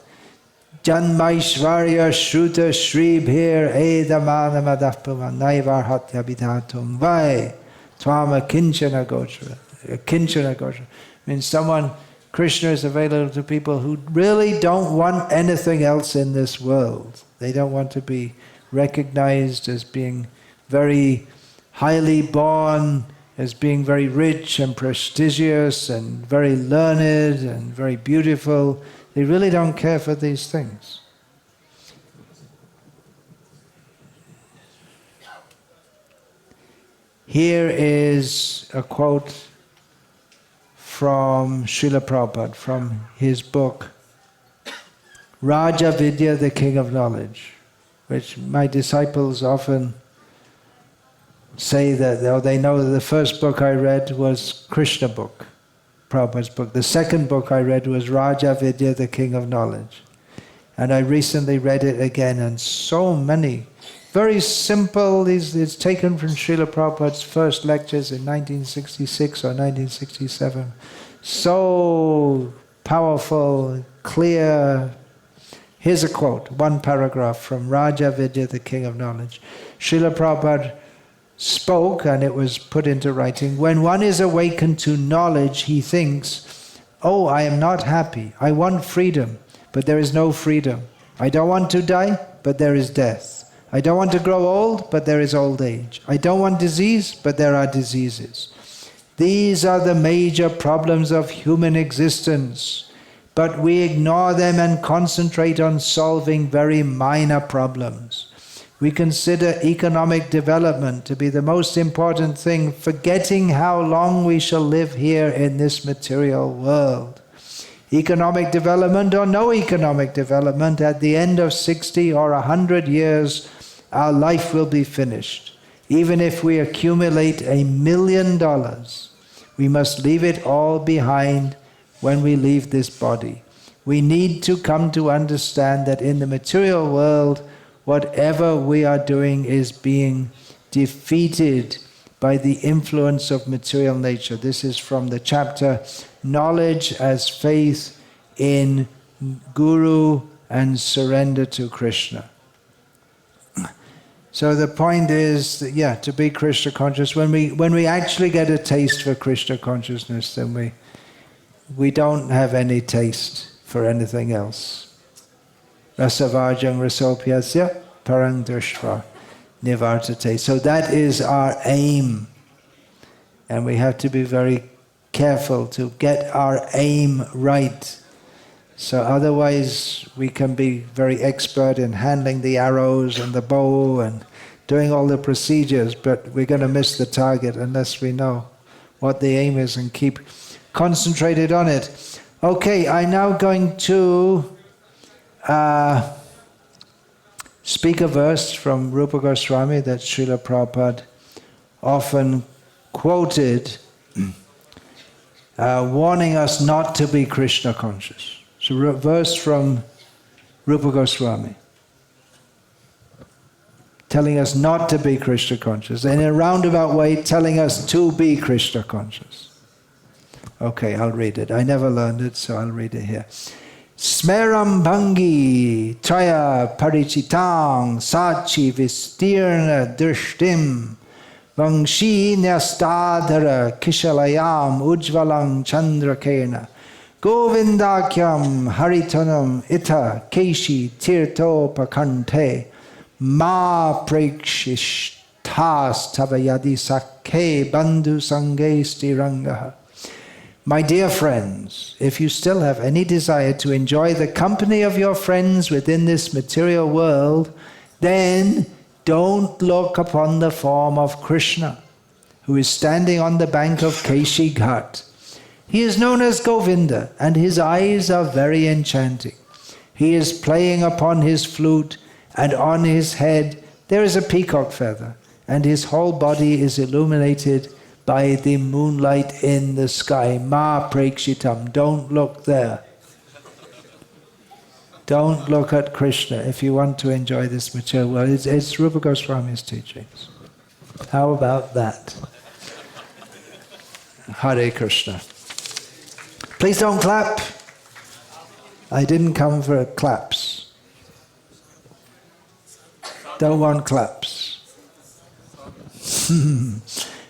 Janmaishvarya Shruta Shribhir Edamana Madhapuma Naivarhatya Vidhatum Vai Twama Kinchana Gochara. Kinchana Gochara means Krishna is available to people who really don't want anything else in this world. They don't want to be recognized as being very highly born, as being very rich and prestigious and very learned and very beautiful. They really don't care for these things. Here is a quote from Srila Prabhupada, from his book, Raja Vidya, the King of Knowledge, which my disciples often say that they know that the first book I read was Krishna book, Prabhupada's book. The second book I read was Raja Vidya, the King of Knowledge. And I recently read it again, and so many, very simple, it's taken from Srila Prabhupada's first lectures in 1966 or 1967. So powerful, clear. Here's a quote, one paragraph from Raja Vidya, the King of Knowledge. Srila Prabhupada spoke, and it was put into writing, when one is awakened to knowledge, he thinks, oh, I am not happy. I want freedom, but there is no freedom. I don't want to die, but there is death. I don't want to grow old, but there is old age. I don't want disease, but there are diseases. These are the major problems of human existence, but we ignore them and concentrate on solving very minor problems. We consider economic development to be the most important thing, forgetting how long we shall live here in this material world. Economic development or no economic development, at the end of 60 or 100 years, our life will be finished. Even if we accumulate $1 million, we must leave it all behind when we leave this body. We need to come to understand that in the material world, whatever we are doing is being defeated by the influence of material nature. This is from the chapter, Knowledge as Faith in Guru and Surrender to Krishna. So the point is, that, to be Krishna conscious. When we actually get a taste for Krishna consciousness, then we don't have any taste for anything else. Rasavajang rasopyasya parang drishva nivartate. So that is our aim. And we have to be very careful to get our aim right. So otherwise we can be very expert in handling the arrows and the bow and doing all the procedures, but we're going to miss the target unless we know what the aim is and keep concentrated on it. Okay, I'm now going to speak a verse from Rupa Goswami that Srila Prabhupada often quoted, warning us not to be Krishna conscious. So a verse from Rupa Goswami, telling us not to be Krishna conscious, and in a roundabout way telling us to be Krishna conscious. Okay, I'll read it. I never learned it, so I'll read it here. Smeram bhangi traya parichitang sachi vistirna drishtim vangshi nyastadhara kishalayam ujvalang chandrakena govindakyam haritanam ita keshi tirto pakante ma prekshishtas tavayadi sakhe bandhu sange stirangaha. My dear friends, if you still have any desire to enjoy the company of your friends within this material world, then don't look upon the form of Krishna, who is standing on the bank of Keshi Ghat. He is known as Govinda, and his eyes are very enchanting. He is playing upon his flute, and on his head there is a peacock feather, and his whole body is illuminated by the moonlight in the sky. Ma prekshitam. Don't look there. Don't look at Krishna if you want to enjoy this material world. It's Rupa Goswami's teachings. How about that? Hare Krishna. Please don't clap. I didn't come for claps. Don't want claps.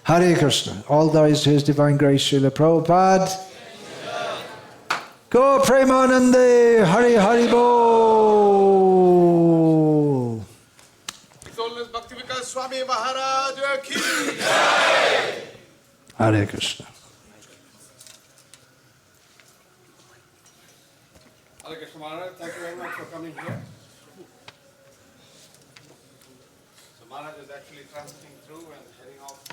Hare Krishna. All those to His Divine Grace, Srila Prabhupada. Go Premanande, Hari Hari Bol. His Holiness Bhaktivedanta Swami Maharaj ki. Hare Krishna. Hare Krishna Maharaj, thank you very much for coming here. So Maharaj is actually transiting through and heading off to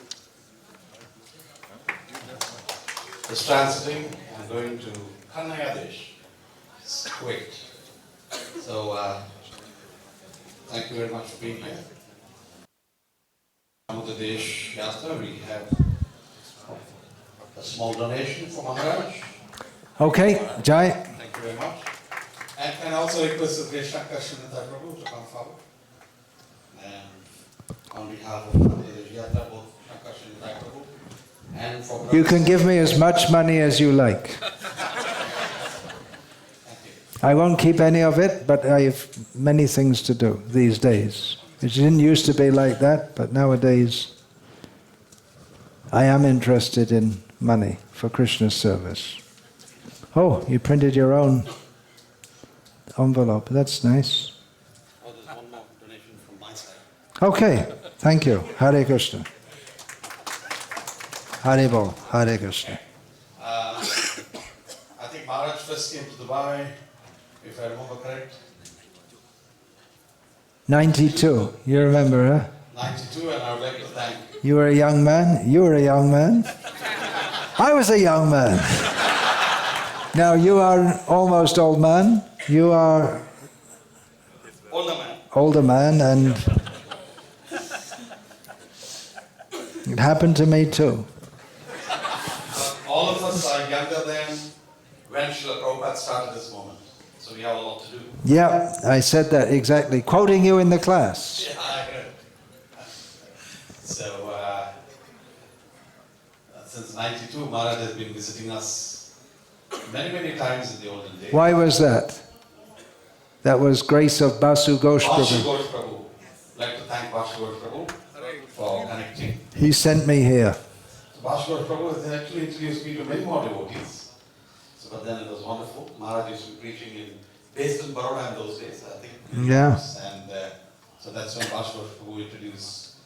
is transiting and going to Damodaradesh. It's quick. So thank you very much for being here. Damodaradesh Yatra, we have a small donation for Maharaj. Okay, Jai. Thank you very much. And can also request the Shankar Srinatha Prabhu to come forward. And on behalf of Damodaradesh Yatra, both Shankar Srinatha Prabhu and for You can give me as much money as you like. I won't keep any of it, but I have many things to do these days. It didn't used to be like that, but nowadays I am interested in money for Krishna's service. Oh, you printed your own envelope. That's nice. Oh, there's one more donation from my side. Okay, thank you. Hare Krishna. Hare Bol, Hare Krishna. I think Maharaj first came to Dubai, if I remember correct. 92, you remember, huh? 92, and I would like to thank. You were a young man, you were a young man. I was a young man. Now you are an almost old man, you are Older man. older man, and it happened to me too. All of us are younger than when Srila Prabhupada started this moment. So we have a lot to do. Yeah, I said that exactly, quoting you in the class. Yeah, I heard. So, since 92, Maharaj has been visiting us many, many times in the olden days. Why was that? That was grace of Basu Ghosh Basu Prabhu. Ghosh Prabhu. I'd like to thank Basu Ghosh Prabhu for connecting. He sent me here. So Basu Ghosh Prabhu has actually introduced me to many more devotees. So, but then it was wonderful. Maharaj used to be preaching based in Baroda in those days, I think. Yeah. And so that's when Basu Ghosh Prabhu introduced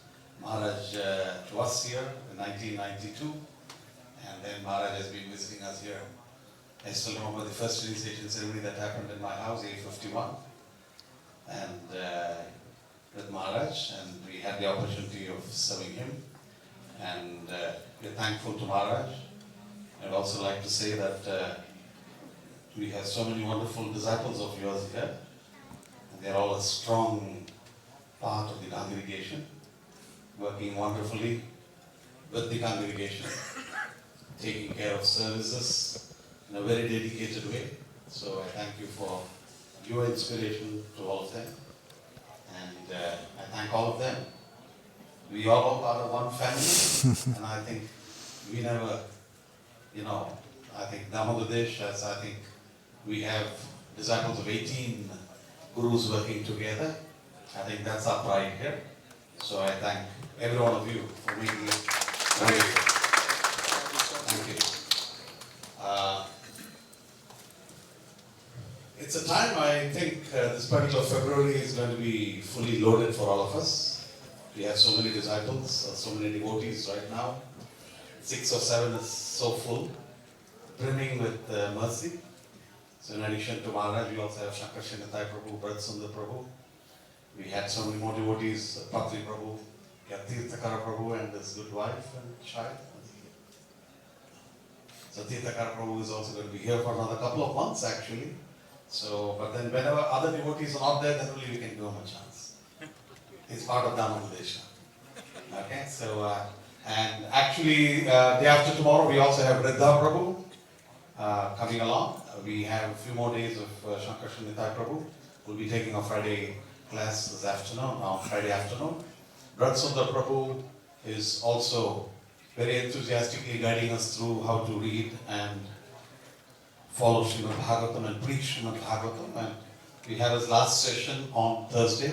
Maharaj to us here in 1992. And then Maharaj has been visiting us here I still remember the first initiation ceremony that happened in my house, 851, and with Maharaj, and we had the opportunity of serving him, and we're thankful to Maharaj. I'd also like to say that we have so many wonderful disciples of yours here, and they're all a strong part of the congregation, working wonderfully with the congregation, taking care of services in a very dedicated way. So I thank you for your inspiration to all of them, and I thank all of them. We are all part of one family, and I think we never, I think Damodaradesh, as I think we have disciples of 18 gurus working together. I think that's our pride here. So I thank every one of you for making it wonderful. Thank you. It's a time, I think, this particular February is going to be fully loaded for all of us. We have so many disciples, so many devotees right now. 6 or 7 is so full, brimming with mercy. So in addition to Maharaj, we also have Shankar Srinitai Prabhu, Bharat Sundar Prabhu. We had so many more devotees, Patri Prabhu, Tirthakara Prabhu and his good wife and child. So Tirthakara Prabhu is also going to be here for another couple of months actually. So, but then whenever other devotees are not there, then only we can give him a chance. He's part of Damodaradesh. Okay, so, and actually, day after tomorrow, we also have Riddha Prabhu coming along. We have a few more days of Shankar Srinitai Prabhu. We'll be taking a Friday class this afternoon, on Friday afternoon. Bharat Sundar Prabhu is also very enthusiastically guiding us through how to read and follow Srimad Bhagavatam and preach Srimad Bhagavatam. And we have his last session on Thursday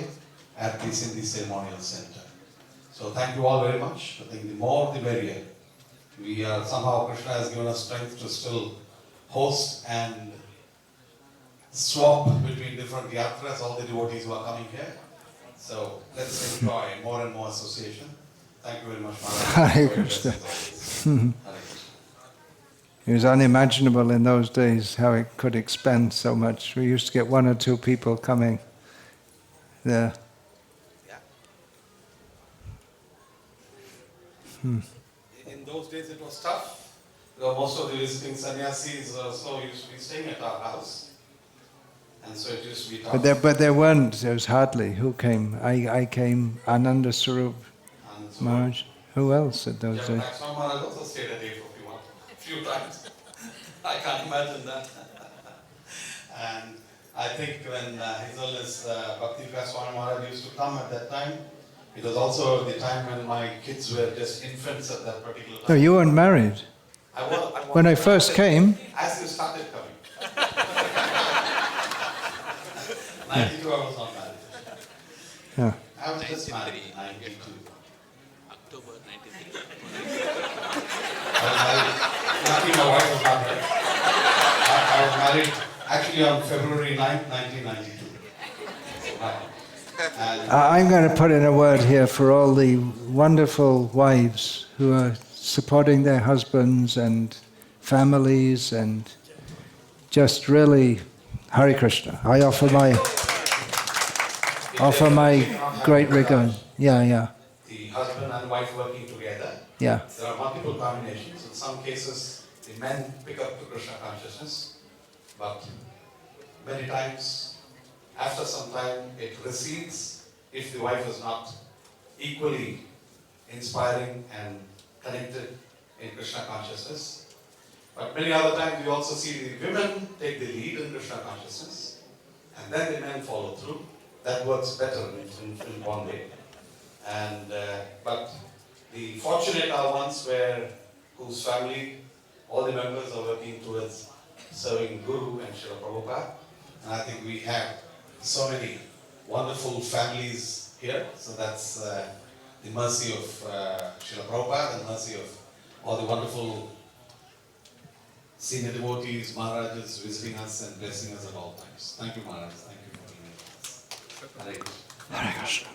at the Sindhi Ceremonial Center. So thank you all very much. I think the more the merrier. We are, somehow Krishna has given us strength to still host and swap between different yatras, all the devotees who are coming here. So let's enjoy more and more association. Thank you very much, Maharaj. Hare Krishna. It was unimaginable in those days how it could expand so much. We used to get 1 or 2 people coming there. In those days it was tough. Most of the visiting sannyasis used to be staying at our house. And so it used to be tough. But there was hardly. Who came? I came, Ananda Swarup Maharaj. Who else at those days? Maharaj also stayed a day for a few times. I can't imagine that. And I think when His Holiness Bhakti Swami Maharaj used to come at that time, it was also the time when my kids were just infants at that particular time. No, you weren't married. I was When I first came. As you started coming. 92 I was not married. Yeah. I was just married in 92. October 93. I was married. Lucky my wife was not there. I was married actually on February 9th, 1992. And I'm going to put in a word here for all the wonderful wives who are supporting their husbands and families and just really Hare Krishna. I offer my great regard. Yeah. the husband and wife working together. Yeah. There are multiple combinations. In some cases, the men pick up the Krishna consciousness, but many times, after some time, it recedes if the wife is not equally inspiring and connected in Krishna consciousness. But many other times, we also see the women take the lead in Krishna consciousness, and then the men follow through. That works better in one way. And but the fortunate are ones whose family, all the members are working towards serving Guru and Srila Prabhupada. And I think we have so many wonderful families here. So that's the mercy of Srila Prabhupada, the mercy of all the wonderful senior devotees, Maharajas visiting us and blessing us at all times. Thank you, Maharaj. Thank you for being with us. Hare Krishna. Hare Krishna.